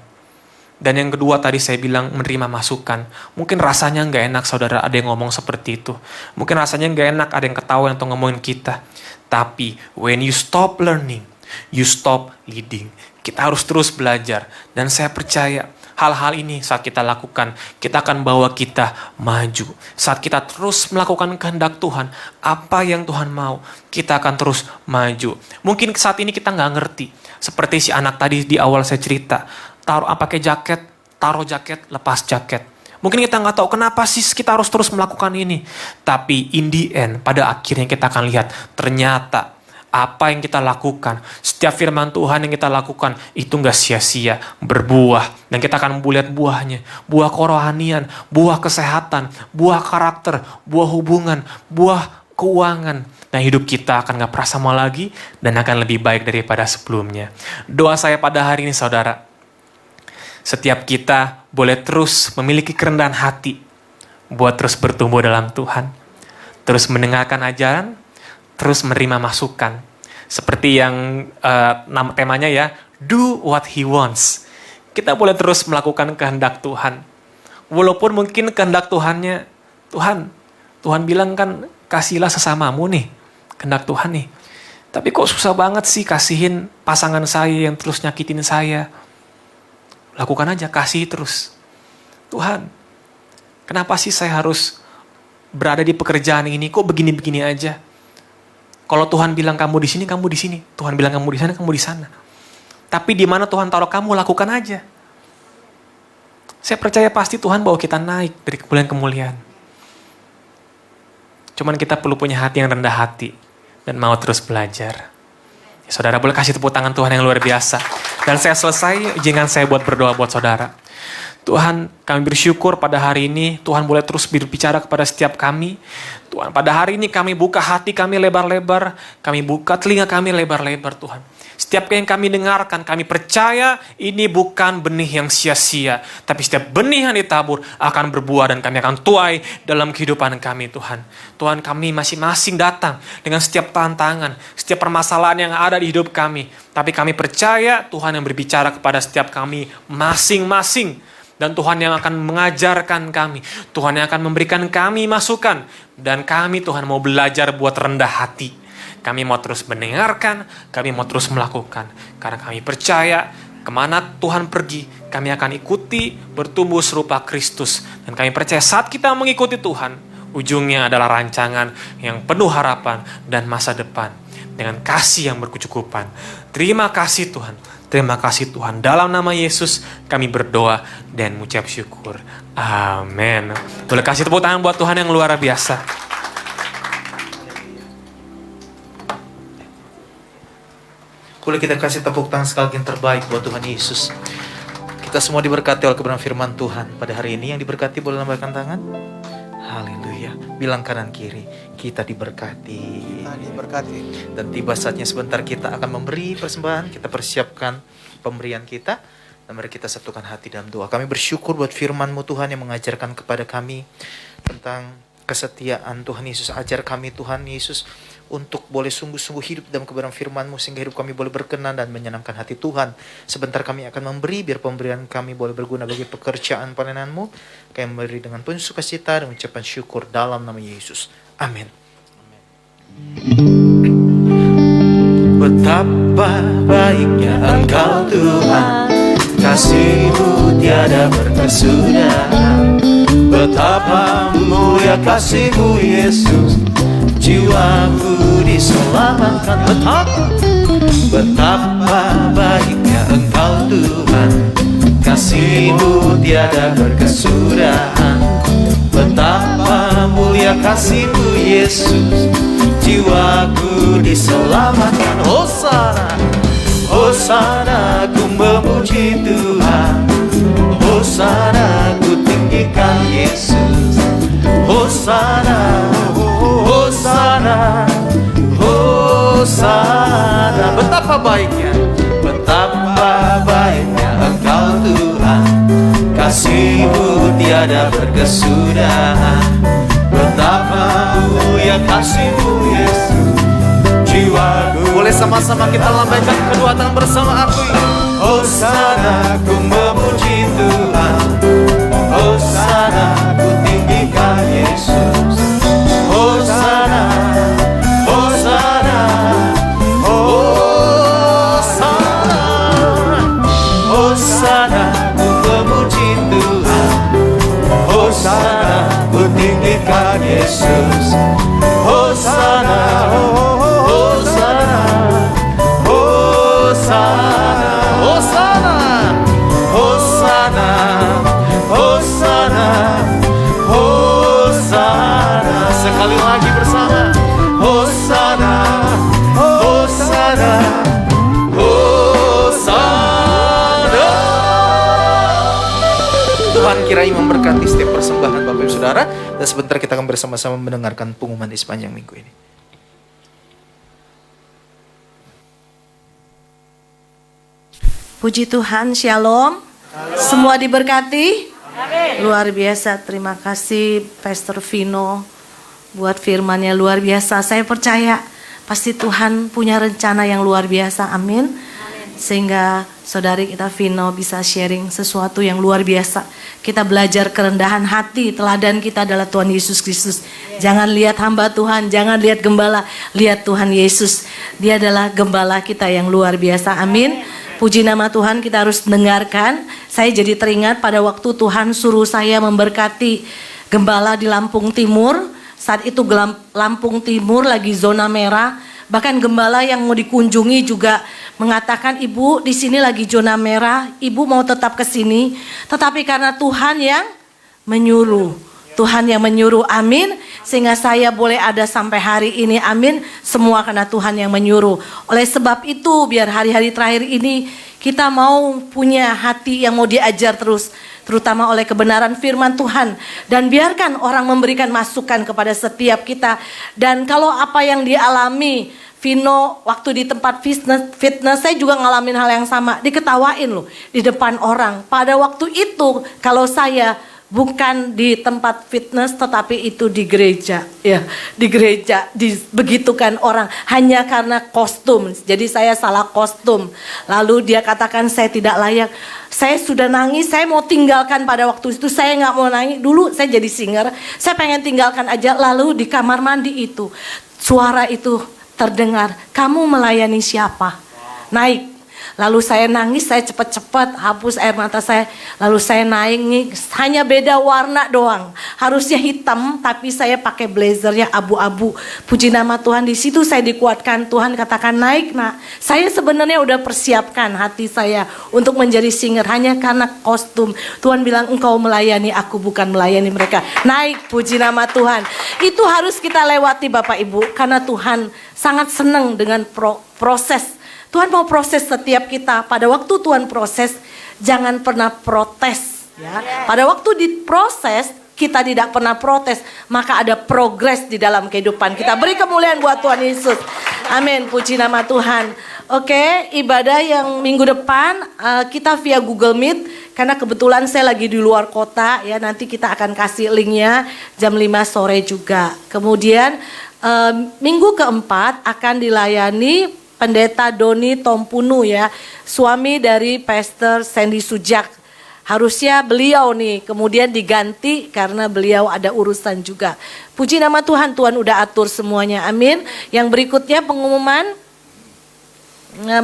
Dan yang kedua tadi saya bilang menerima masukan. Mungkin rasanya nggak enak saudara ada yang ngomong seperti itu. Mungkin rasanya nggak enak ada yang ketawa atau ngomongin kita. Tapi when you stop learning, you stop leading. Kita harus terus belajar. Dan saya percaya hal-hal ini saat kita lakukan, kita akan bawa kita maju. Saat kita terus melakukan kehendak Tuhan, apa yang Tuhan mau, kita akan terus maju. Mungkin saat ini kita nggak ngerti. Seperti si anak tadi di awal saya cerita. Pakai jaket, taruh jaket, lepas jaket. Mungkin kita nggak tahu kenapa sih kita harus terus melakukan ini. Tapi in the end, pada akhirnya kita akan lihat ternyata apa yang kita lakukan, setiap firman Tuhan yang kita lakukan itu nggak sia-sia, berbuah. Dan kita akan melihat buahnya, buah kerohanian, buah kesehatan, buah karakter, buah hubungan, buah keuangan. Dan hidup kita akan nggak pernah sama lagi dan akan lebih baik daripada sebelumnya. Doa saya pada hari ini saudara, setiap kita boleh terus memiliki kerendahan hati buat terus bertumbuh dalam Tuhan, terus mendengarkan ajaran, terus menerima masukan. Seperti yang temanya ya, do what he wants. Kita boleh terus melakukan kehendak Tuhan. Walaupun mungkin kehendak Tuhannya, Tuhan bilang kan kasihilah sesamamu nih, kehendak Tuhan nih. Tapi kok susah banget sih kasihin pasangan saya yang terus nyakitin saya. Lakukan aja, kasih terus. Tuhan, kenapa sih saya harus berada di pekerjaan ini? Kok begini-begini aja? Kalau Tuhan bilang kamu di sini, kamu di sini. Tuhan bilang kamu di sana, kamu di sana. Tapi di mana Tuhan taruh kamu, lakukan aja. Saya percaya pasti Tuhan bawa kita naik dari kemuliaan ke kemuliaan. Cuman kita perlu punya hati yang rendah hati dan mau terus belajar. Ya, saudara boleh kasih tepuk tangan Tuhan yang luar biasa. Dan saya selesai, izinkan saya buat berdoa buat saudara. Tuhan, kami bersyukur pada hari ini Tuhan boleh terus berbicara kepada setiap kami. Tuhan, pada hari ini kami buka hati kami lebar-lebar, kami buka telinga kami lebar-lebar Tuhan. Setiap yang kami dengarkan, kami percaya ini bukan benih yang sia-sia. Tapi setiap benih yang ditabur akan berbuah dan kami akan tuai dalam kehidupan kami Tuhan. Tuhan, kami masing-masing datang dengan setiap tantangan, setiap permasalahan yang ada di hidup kami. Tapi kami percaya Tuhan yang berbicara kepada setiap kami masing-masing. Dan Tuhan yang akan mengajarkan kami. Tuhan yang akan memberikan kami masukan. Dan kami Tuhan mau belajar buat rendah hati. Kami mau terus mendengarkan. Kami mau terus melakukan. Karena kami percaya kemana Tuhan pergi. Kami akan ikuti bertumbuh serupa Kristus. Dan kami percaya saat kita mengikuti Tuhan. Ujungnya adalah rancangan yang penuh harapan dan masa depan. Dengan kasih yang berkecukupan. Terima kasih Tuhan. Terima kasih Tuhan. Dalam nama Yesus kami berdoa dan mengucap syukur. Amin. Boleh kasih tepuk tangan buat Tuhan yang luar biasa. Boleh kita kasih tepuk tangan sekali yang terbaik buat Tuhan Yesus. Kita semua diberkati oleh kebenaran firman Tuhan. Pada hari ini yang diberkati boleh lambaikan tangan. Haleluya. Bilang kanan kiri, kita diberkati. Kita diberkati. Dan tiba saatnya sebentar kita akan memberi persembahan. Kita persiapkan pemberian kita. Dan mari kita satukan hati dalam doa. Kami bersyukur buat firman-Mu Tuhan yang mengajarkan kepada kami tentang kesetiaan Tuhan Yesus. Ajar kami Tuhan Yesus untuk boleh sungguh-sungguh hidup dalam kebenaran firman-Mu sehingga hidup kami boleh berkenan dan menyenangkan hati Tuhan. Sebentar kami akan memberi biar pemberian kami boleh berguna bagi pekerjaan panenan-Mu. Kami memberi dengan penuh sukacita dan ucapan syukur dalam nama Yesus. Amin. Betapa baiknya Engkau Tuhan, kasih-Mu tiada berkesudahan. Betapa mulia kasih-Mu Yesus, jiwaku diselamatkan. Betapa baiknya Engkau Tuhan, kasih-Mu tiada berkesudahan. Betapa mulia kasih-Mu Yesus, jiwaku diselamatkan. Hosana, Hosana, ku memuji Tuhan. Hosana, ku tinggikan Yesus. Hosana, Hosana, Hosana. Betapa baiknya, betapa tiada berkesudahan. Betapa mulia kasih-Mu Yesus, jiwaku. Boleh sama-sama kita lambaikan kedua tangan bersama aku. Hosana, ku memuji Tuhan. Hosana, ku tinggikan Yesus. Hosana, Hosana, Hosana, Hosana, ku memuji Tuhan. Hosana, ku tinggikan Yesus. Hosana, Hosana, Hosana, Hosana. Hosana, Hosana, Hosana. Sekali lagi bersama. Hosana, Hosana, Hosana. Tuhan kiranya memberkati setiap persembahan Bapak Ibu Saudara. Dan sebentar kita akan bersama-sama mendengarkan pengumuman di sepanjang minggu ini. Puji Tuhan, Shalom. Semua diberkati. Luar biasa, terima kasih Pastor Vino buat firman-Nya luar biasa. Saya percaya pasti Tuhan punya rencana yang luar biasa, amin. Sehingga saudari kita Vino bisa sharing sesuatu yang luar biasa. Kita belajar kerendahan hati, teladan kita adalah Tuhan Yesus Kristus. Jangan lihat hamba Tuhan, jangan lihat gembala, lihat Tuhan Yesus. Dia adalah gembala kita yang luar biasa, amin. Puji nama Tuhan, kita harus dengarkan. Saya jadi teringat pada waktu Tuhan suruh saya memberkati gembala di Lampung Timur. Saat itu Lampung Timur lagi zona merah. Bahkan gembala yang mau dikunjungi juga mengatakan, Ibu di sini lagi zona merah, Ibu mau tetap ke sini. Tetapi karena Tuhan yang menyuruh. Tuhan yang menyuruh, amin. Sehingga saya boleh ada sampai hari ini, amin. Semua karena Tuhan yang menyuruh. Oleh sebab itu, biar hari-hari terakhir ini kita mau punya hati yang mau diajar terus. Terutama oleh kebenaran firman Tuhan. Dan biarkan orang memberikan masukan kepada setiap kita. Dan kalau apa yang dialami Vino waktu di tempat fitness, saya juga ngalamin hal yang sama. Diketawain loh di depan orang. Pada waktu itu kalau saya bukan di tempat fitness tetapi itu di gereja, ya, di gereja begitukan orang hanya karena kostum. Jadi saya salah kostum. Lalu dia katakan saya tidak layak. Saya sudah nangis, saya mau tinggalkan pada waktu itu. Saya nggak mau nangis. Dulu saya jadi singer, saya pengen tinggalkan aja. Lalu di kamar mandi itu suara itu terdengar, kamu melayani siapa? Naik. Lalu saya nangis, saya cepat-cepat hapus air mata saya. Lalu saya naik nih, hanya beda warna doang. Harusnya hitam, tapi saya pakai blazernya abu-abu. Puji nama Tuhan, di situ saya dikuatkan. Tuhan katakan naik nak. Saya sebenarnya udah persiapkan hati saya untuk menjadi singer. Hanya karena kostum. Tuhan bilang engkau melayani aku, bukan melayani mereka. Naik, puji nama Tuhan. Itu harus kita lewati Bapak Ibu. Karena Tuhan sangat senang dengan proses. Tuhan mau proses setiap kita. Pada waktu Tuhan proses, jangan pernah protes. Ya. Pada waktu diproses, kita tidak pernah protes. Maka ada progres di dalam kehidupan kita. Beri kemuliaan buat Tuhan Yesus. Amin, puji nama Tuhan. Oke, ibadah yang minggu depan kita via Google Meet. Karena kebetulan saya lagi di luar kota. Ya, nanti kita akan kasih linknya jam 5 sore juga. Kemudian minggu keempat akan dilayani Pendeta Doni Tompunu, ya, suami dari Pastor Sandy Sujak. Harusnya beliau nih kemudian diganti karena beliau ada urusan juga. Puji nama Tuhan, Tuhan udah atur semuanya, amin. Yang berikutnya pengumuman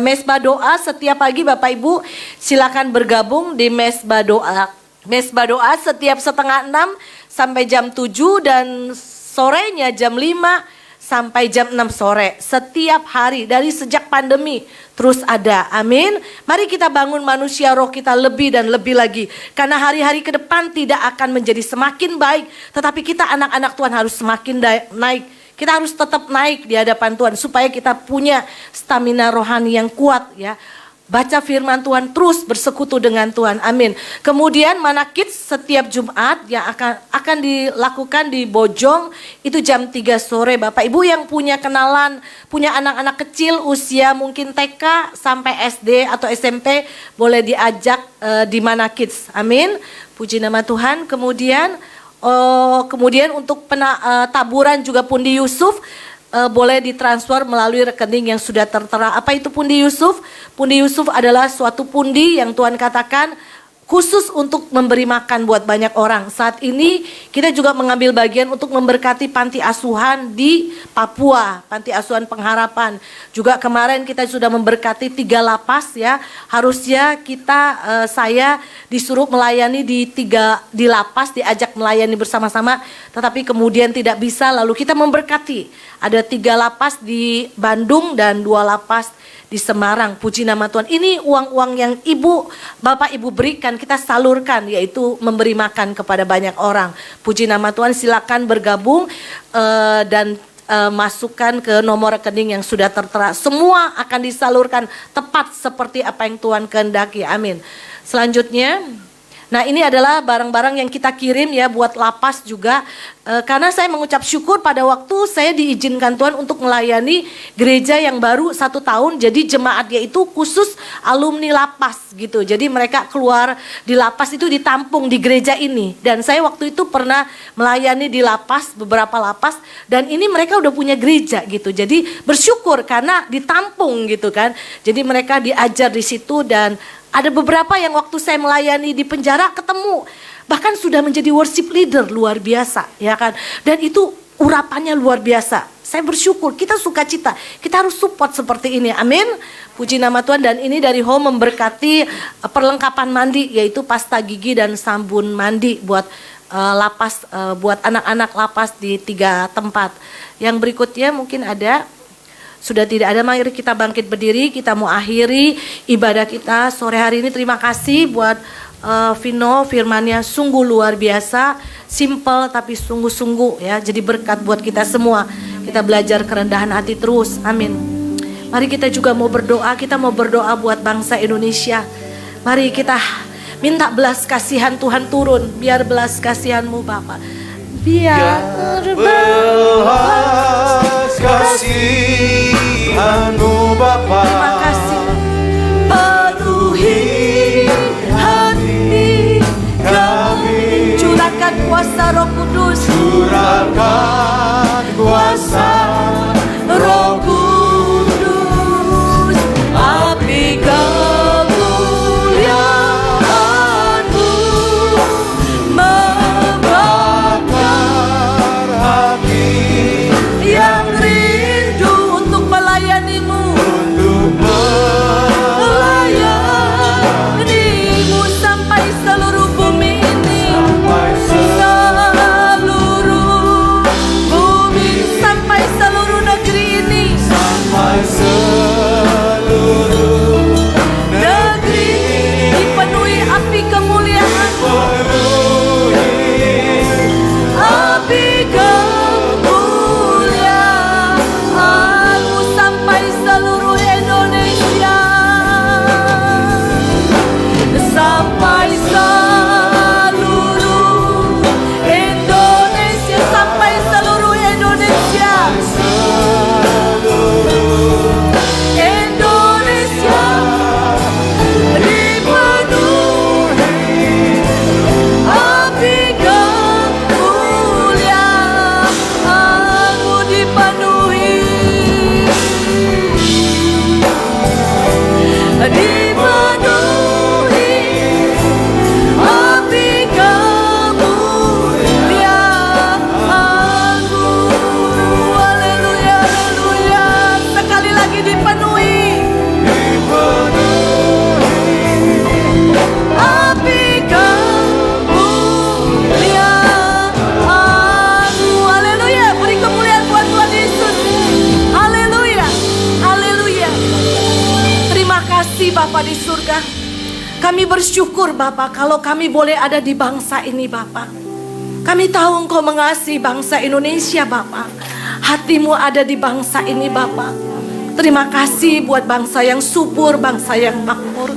Mesbah Doa setiap pagi Bapak Ibu silakan bergabung di Mesbah Doa. Mesbah Doa setiap 5:30 sampai jam 7 dan sorenya jam 5 sampai jam 6 sore. Setiap hari dari sejak pandemi terus ada. Amin. Mari kita bangun manusia roh kita lebih dan lebih lagi. Karena hari-hari ke depan tidak akan menjadi semakin baik. Tetapi kita anak-anak Tuhan harus semakin naik. Kita harus tetap naik di hadapan Tuhan. Supaya kita punya stamina rohani yang kuat, ya. baca firman Tuhan, terus bersekutu dengan Tuhan. Amin. Kemudian Mana Kids setiap Jumat yang akan dilakukan di Bojong itu jam 3 sore. Bapak Ibu yang punya kenalan, punya anak-anak kecil usia mungkin TK sampai SD atau SMP boleh diajak di Mana Kids. Amin. Puji nama Tuhan. Kemudian untuk taburan juga Pundi Yusuf boleh ditransfer melalui rekening yang sudah tertera. Apa itu Pundi Yusuf? Pundi Yusuf adalah suatu pundi yang Tuhan katakan khusus untuk memberi makan buat banyak orang. Saat ini kita juga mengambil bagian untuk memberkati panti asuhan di Papua, panti asuhan pengharapan. Juga kemarin kita sudah memberkati 3 lapas ya. Harusnya saya disuruh melayani di lapas, diajak melayani bersama-sama, tetapi kemudian tidak bisa. Lalu kita memberkati. Ada 3 lapas di Bandung dan 2 lapas di Semarang. Puji nama Tuhan. Ini uang-uang yang Bapak Ibu berikan, kita salurkan, yaitu memberi makan kepada banyak orang. Puji nama Tuhan, silakan bergabung dan masukkan ke nomor rekening yang sudah tertera. Semua akan disalurkan tepat seperti apa yang Tuhan kehendaki. Amin. Selanjutnya, nah ini adalah barang-barang yang kita kirim ya buat lapas juga. Karena saya mengucap syukur pada waktu saya diizinkan Tuhan untuk melayani gereja yang baru 1 tahun. Jadi jemaatnya itu khusus alumni lapas gitu. Jadi mereka keluar di lapas itu ditampung di gereja ini. Dan saya waktu itu pernah melayani di lapas, beberapa lapas. Dan ini mereka udah punya gereja gitu. Jadi bersyukur karena ditampung gitu kan. Jadi mereka diajar di situ dan ada beberapa yang waktu saya melayani di penjara ketemu. Bahkan sudah menjadi worship leader luar biasa ya kan. Dan itu urapannya luar biasa. Saya bersyukur, kita sukacita. Kita harus support seperti ini, amin. Puji nama Tuhan. Dan ini dari Home memberkati perlengkapan mandi, yaitu pasta gigi dan sabun mandi buat lapas, buat anak-anak lapas di 3 tempat. Yang berikutnya mungkin ada. Sudah tidak ada, mari kita bangkit berdiri, kita mau akhiri ibadah kita sore hari ini. Terima kasih buat Vino, firmannya sungguh luar biasa, simple tapi sungguh-sungguh ya, jadi berkat buat kita semua. Kita belajar kerendahan hati terus, amin. Mari kita juga mau berdoa, kita mau berdoa buat bangsa Indonesia. Mari kita minta belas kasihan Tuhan turun, biar belas kasihan-Mu Bapa. Biar belas kasihan-Mu Bapa. Terima kasih. Penuhi hati kami. Curahkan kuasa Roh Kudus. Curahkan kuasa Roh Kudus. Api kemuliaan-Mu membakar hati yang rindu untuk melayani-Mu. Melayani-Mu sampai seluruh bumi ini. Seluruh bumi, sampai seluruh negeri ini. seluruh Negeri dipenuhi api kemuliaan-Mu. Api kemuliaan-Mu sampai seluruh Indonesia. Sampai seluruh Indonesia. Sampai seluruh Indonesia. Indonesia dipenuhi api kemuliaan-Mu, dipenuhi api kemuliaan-Mu. Haleluya, haleluya. Sekali lagi dipenuhi api kemuliaan-Mu. Haleluya. Beri kemuliaan buat Tuhan Yesus. Haleluya, haleluya. Terima kasih Bapa di surga. Kami bersyukur Bapa kalau kami boleh ada di bangsa ini Bapa. Kami tahu Engkau mengasihi bangsa Indonesia Bapa. Hati-Mu ada di bangsa ini Bapa. Terima kasih buat bangsa yang subur, bangsa yang makmur.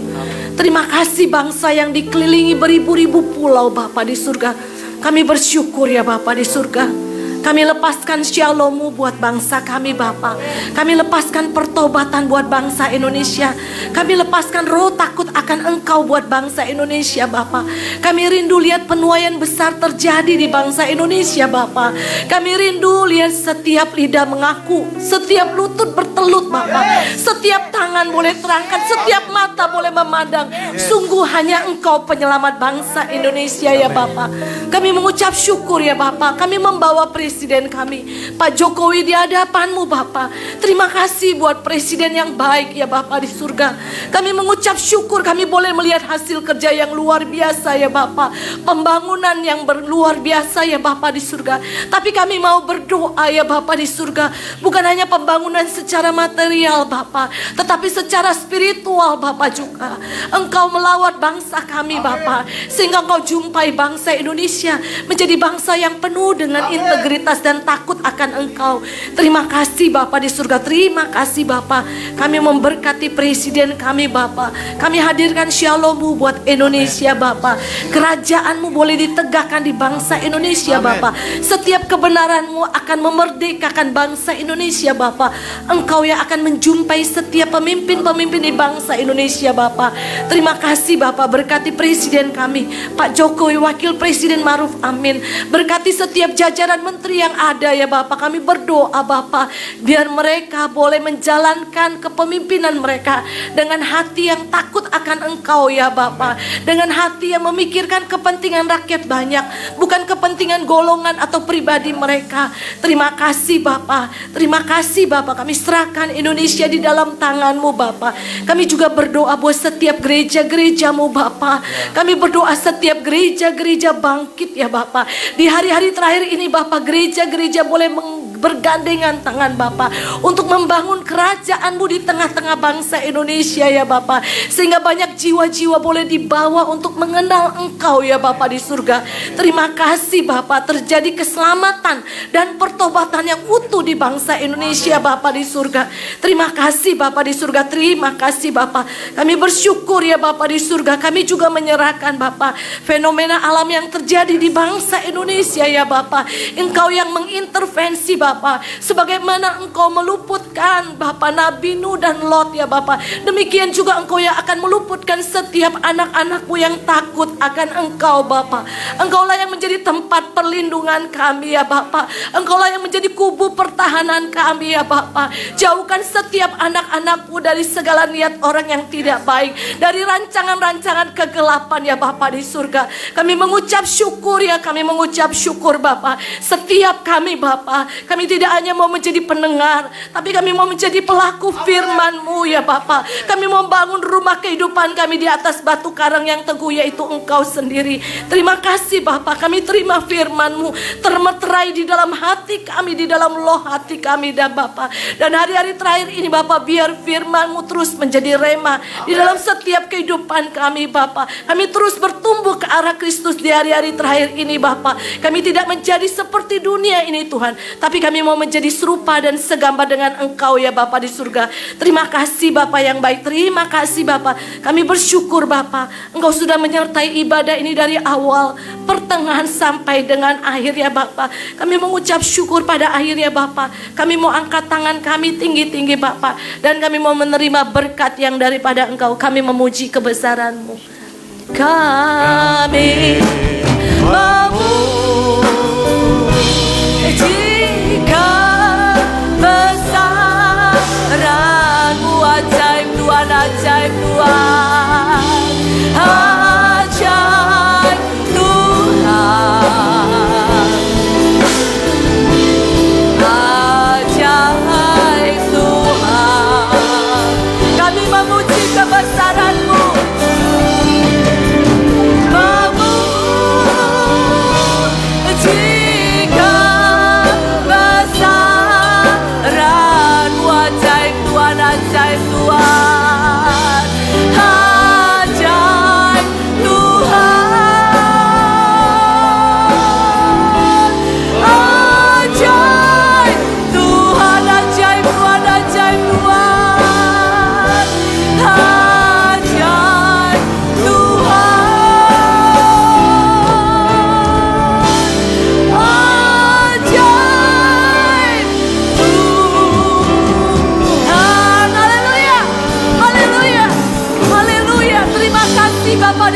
Terima kasih bangsa yang dikelilingi beribu-ribu pulau Bapa di surga. Kami bersyukur ya Bapa di surga. Kami lepaskan shalom-Mu buat bangsa kami Bapa. Kami lepaskan pertobatan buat bangsa Indonesia. Kami lepaskan roh takut akan Engkau buat bangsa Indonesia Bapa. Kami rindu lihat penuaian besar terjadi di bangsa Indonesia Bapa. Kami rindu lihat setiap lidah mengaku, setiap lutut bertelut Bapa. Setiap tangan boleh terangkat, setiap mata boleh memandang. Sungguh hanya Engkau penyelamat bangsa Indonesia ya Bapa. Kami mengucap syukur ya Bapa. Kami membawa Presiden kami, Pak Jokowi, di hadapan-Mu Bapa. Terima kasih buat Presiden yang baik ya Bapa di surga. Kami mengucap syukur kami boleh melihat hasil kerja yang luar biasa ya Bapa. Pembangunan yang luar biasa ya Bapa di surga. Tapi kami mau berdoa ya Bapa di surga. Bukan hanya pembangunan secara material Bapa, tetapi secara spiritual Bapa juga. Engkau melawat bangsa kami Bapa, sehingga Engkau jumpai bangsa Indonesia menjadi bangsa yang penuh dengan integritas dan takut akan Engkau. Terima kasih Bapa di surga. Terima kasih Bapa. Kami memberkati Presiden kami Bapa. Kami hadirkan shalom-Mu buat Indonesia Bapa. Kerajaan-Mu boleh ditegakkan di bangsa Indonesia Bapa. Setiap kebenaran-Mu akan memerdekakan bangsa Indonesia Bapa. Engkau yang akan menjumpai setiap pemimpin-pemimpin di bangsa Indonesia Bapa. Terima kasih Bapa. Berkati Presiden kami Pak Jokowi, Wakil Presiden Ma'ruf Amin. Berkati setiap jajaran menteri yang ada ya Bapak. Kami berdoa Bapak, biar mereka boleh menjalankan kepemimpinan mereka dengan hati yang takut akan Engkau ya Bapak. Dengan hati yang memikirkan kepentingan rakyat banyak, bukan kepentingan golongan atau pribadi mereka. Terima kasih Bapak. Terima kasih Bapak. Kami serahkan Indonesia di dalam tangan-Mu Bapak. Kami juga berdoa buat setiap gereja-gereja-Mu Bapak. Kami berdoa setiap gereja-gereja bangkit ya Bapak. Di hari-hari terakhir ini Bapak, gereja-gereja boleh bergandengan tangan Bapa untuk membangun kerajaan-Mu di tengah-tengah bangsa Indonesia ya Bapa. Sehingga banyak jiwa-jiwa boleh dibawa untuk mengenal Engkau ya Bapa di surga. Terima kasih Bapa, terjadi keselamatan dan pertobatan yang utuh di bangsa Indonesia Bapa di surga. Terima kasih Bapa di surga. Terima kasih Bapa. Kami bersyukur ya Bapa di surga. Kami juga menyerahkan Bapa fenomena alam yang terjadi di bangsa Indonesia ya Bapa. Engkau yang mengintervensi Bapa, sebagaimana Engkau meluputkan Bapa Nabi Nuh dan Lot ya Bapa. Demikian juga Engkau yang akan meluputkan setiap anak-anak-Mu yang takut akan Engkau Bapa. Engkaulah yang menjadi tempat perlindungan kami ya Bapa. Engkaulah yang menjadi kubu pertahanan kami ya Bapa. Jauhkan setiap anak-anak-Mu dari segala niat orang yang tidak baik, dari rancangan-rancangan kegelapan ya Bapa di surga. Kami mengucap syukur ya, kami mengucap syukur Bapa. Setiap kami Bapa, kami tidak hanya mau menjadi pendengar, tapi kami mau menjadi pelaku firman-Mu ya Bapa. Kami mau bangun rumah kehidupan kami di atas batu karang yang teguh, yaitu Engkau sendiri. Terima kasih Bapa, kami terima firman-Mu termeterai di dalam hati kami, di dalam loh hati kami dan Bapa. Dan hari-hari terakhir ini Bapa, biar firman-Mu terus menjadi rema di dalam setiap kehidupan kami Bapa. Kami terus bertumbuh ke arah Kristus di hari-hari terakhir ini Bapa. Kami tidak menjadi seperti dunia ini Tuhan, tapi kami mau menjadi serupa dan segambar dengan Engkau ya Bapa di surga. Terima kasih Bapa yang baik. Terima kasih Bapa. Kami bersyukur Bapa, Engkau sudah menyertai ibadah ini dari awal, pertengahan sampai dengan akhir ya Bapa. Kami mengucap syukur pada akhirnya Bapa. Kami mau angkat tangan kami tinggi-tinggi Bapa, dan kami mau menerima berkat yang daripada Engkau. Kami memuji kebesaran-Mu. Kami jika besaran-Mu, ajaib Tuhan, ajaib Tuhan, ajaib Tuhan, ajaib Tuhan. Kami memuji kebesaran-Mu.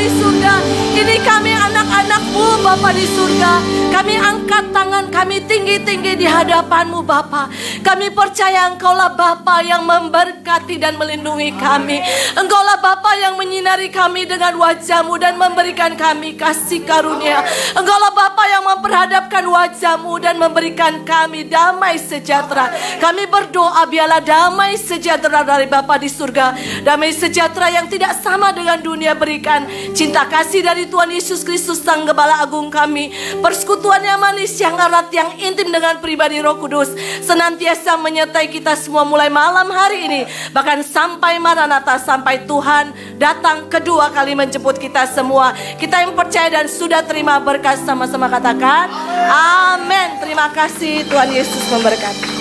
di surga. Ini kami anak-anak-Mu Bapa di surga. Kami angkat tangan kami tinggi-tinggi di hadapan-Mu Bapa. Kami percaya Engkaulah Bapa yang memberkati dan melindungi kami. Engkaulah Bapa yang menyinari kami dengan wajah-Mu dan memberikan kami kasih karunia. Engkaulah Bapa yang memperhadapkan wajah-Mu dan memberikan kami damai sejahtera. Kami berdoa biarlah damai sejahtera dari Bapa di surga. Damai sejahtera yang tidak sama dengan dunia berikan. Cinta kasih dari Tuhan Yesus Kristus Sang Gembala Agung kami. Persekutuan yang manis, yang erat, yang intim dengan pribadi Roh Kudus. Senantiasa menyertai kita semua mulai malam hari ini. Bahkan sampai Maranatha, sampai Tuhan datang kedua kali menjemput kita semua. Kita yang percaya dan sudah terima berkat sama-sama katakan amin. Terima kasih, Tuhan Yesus memberkati.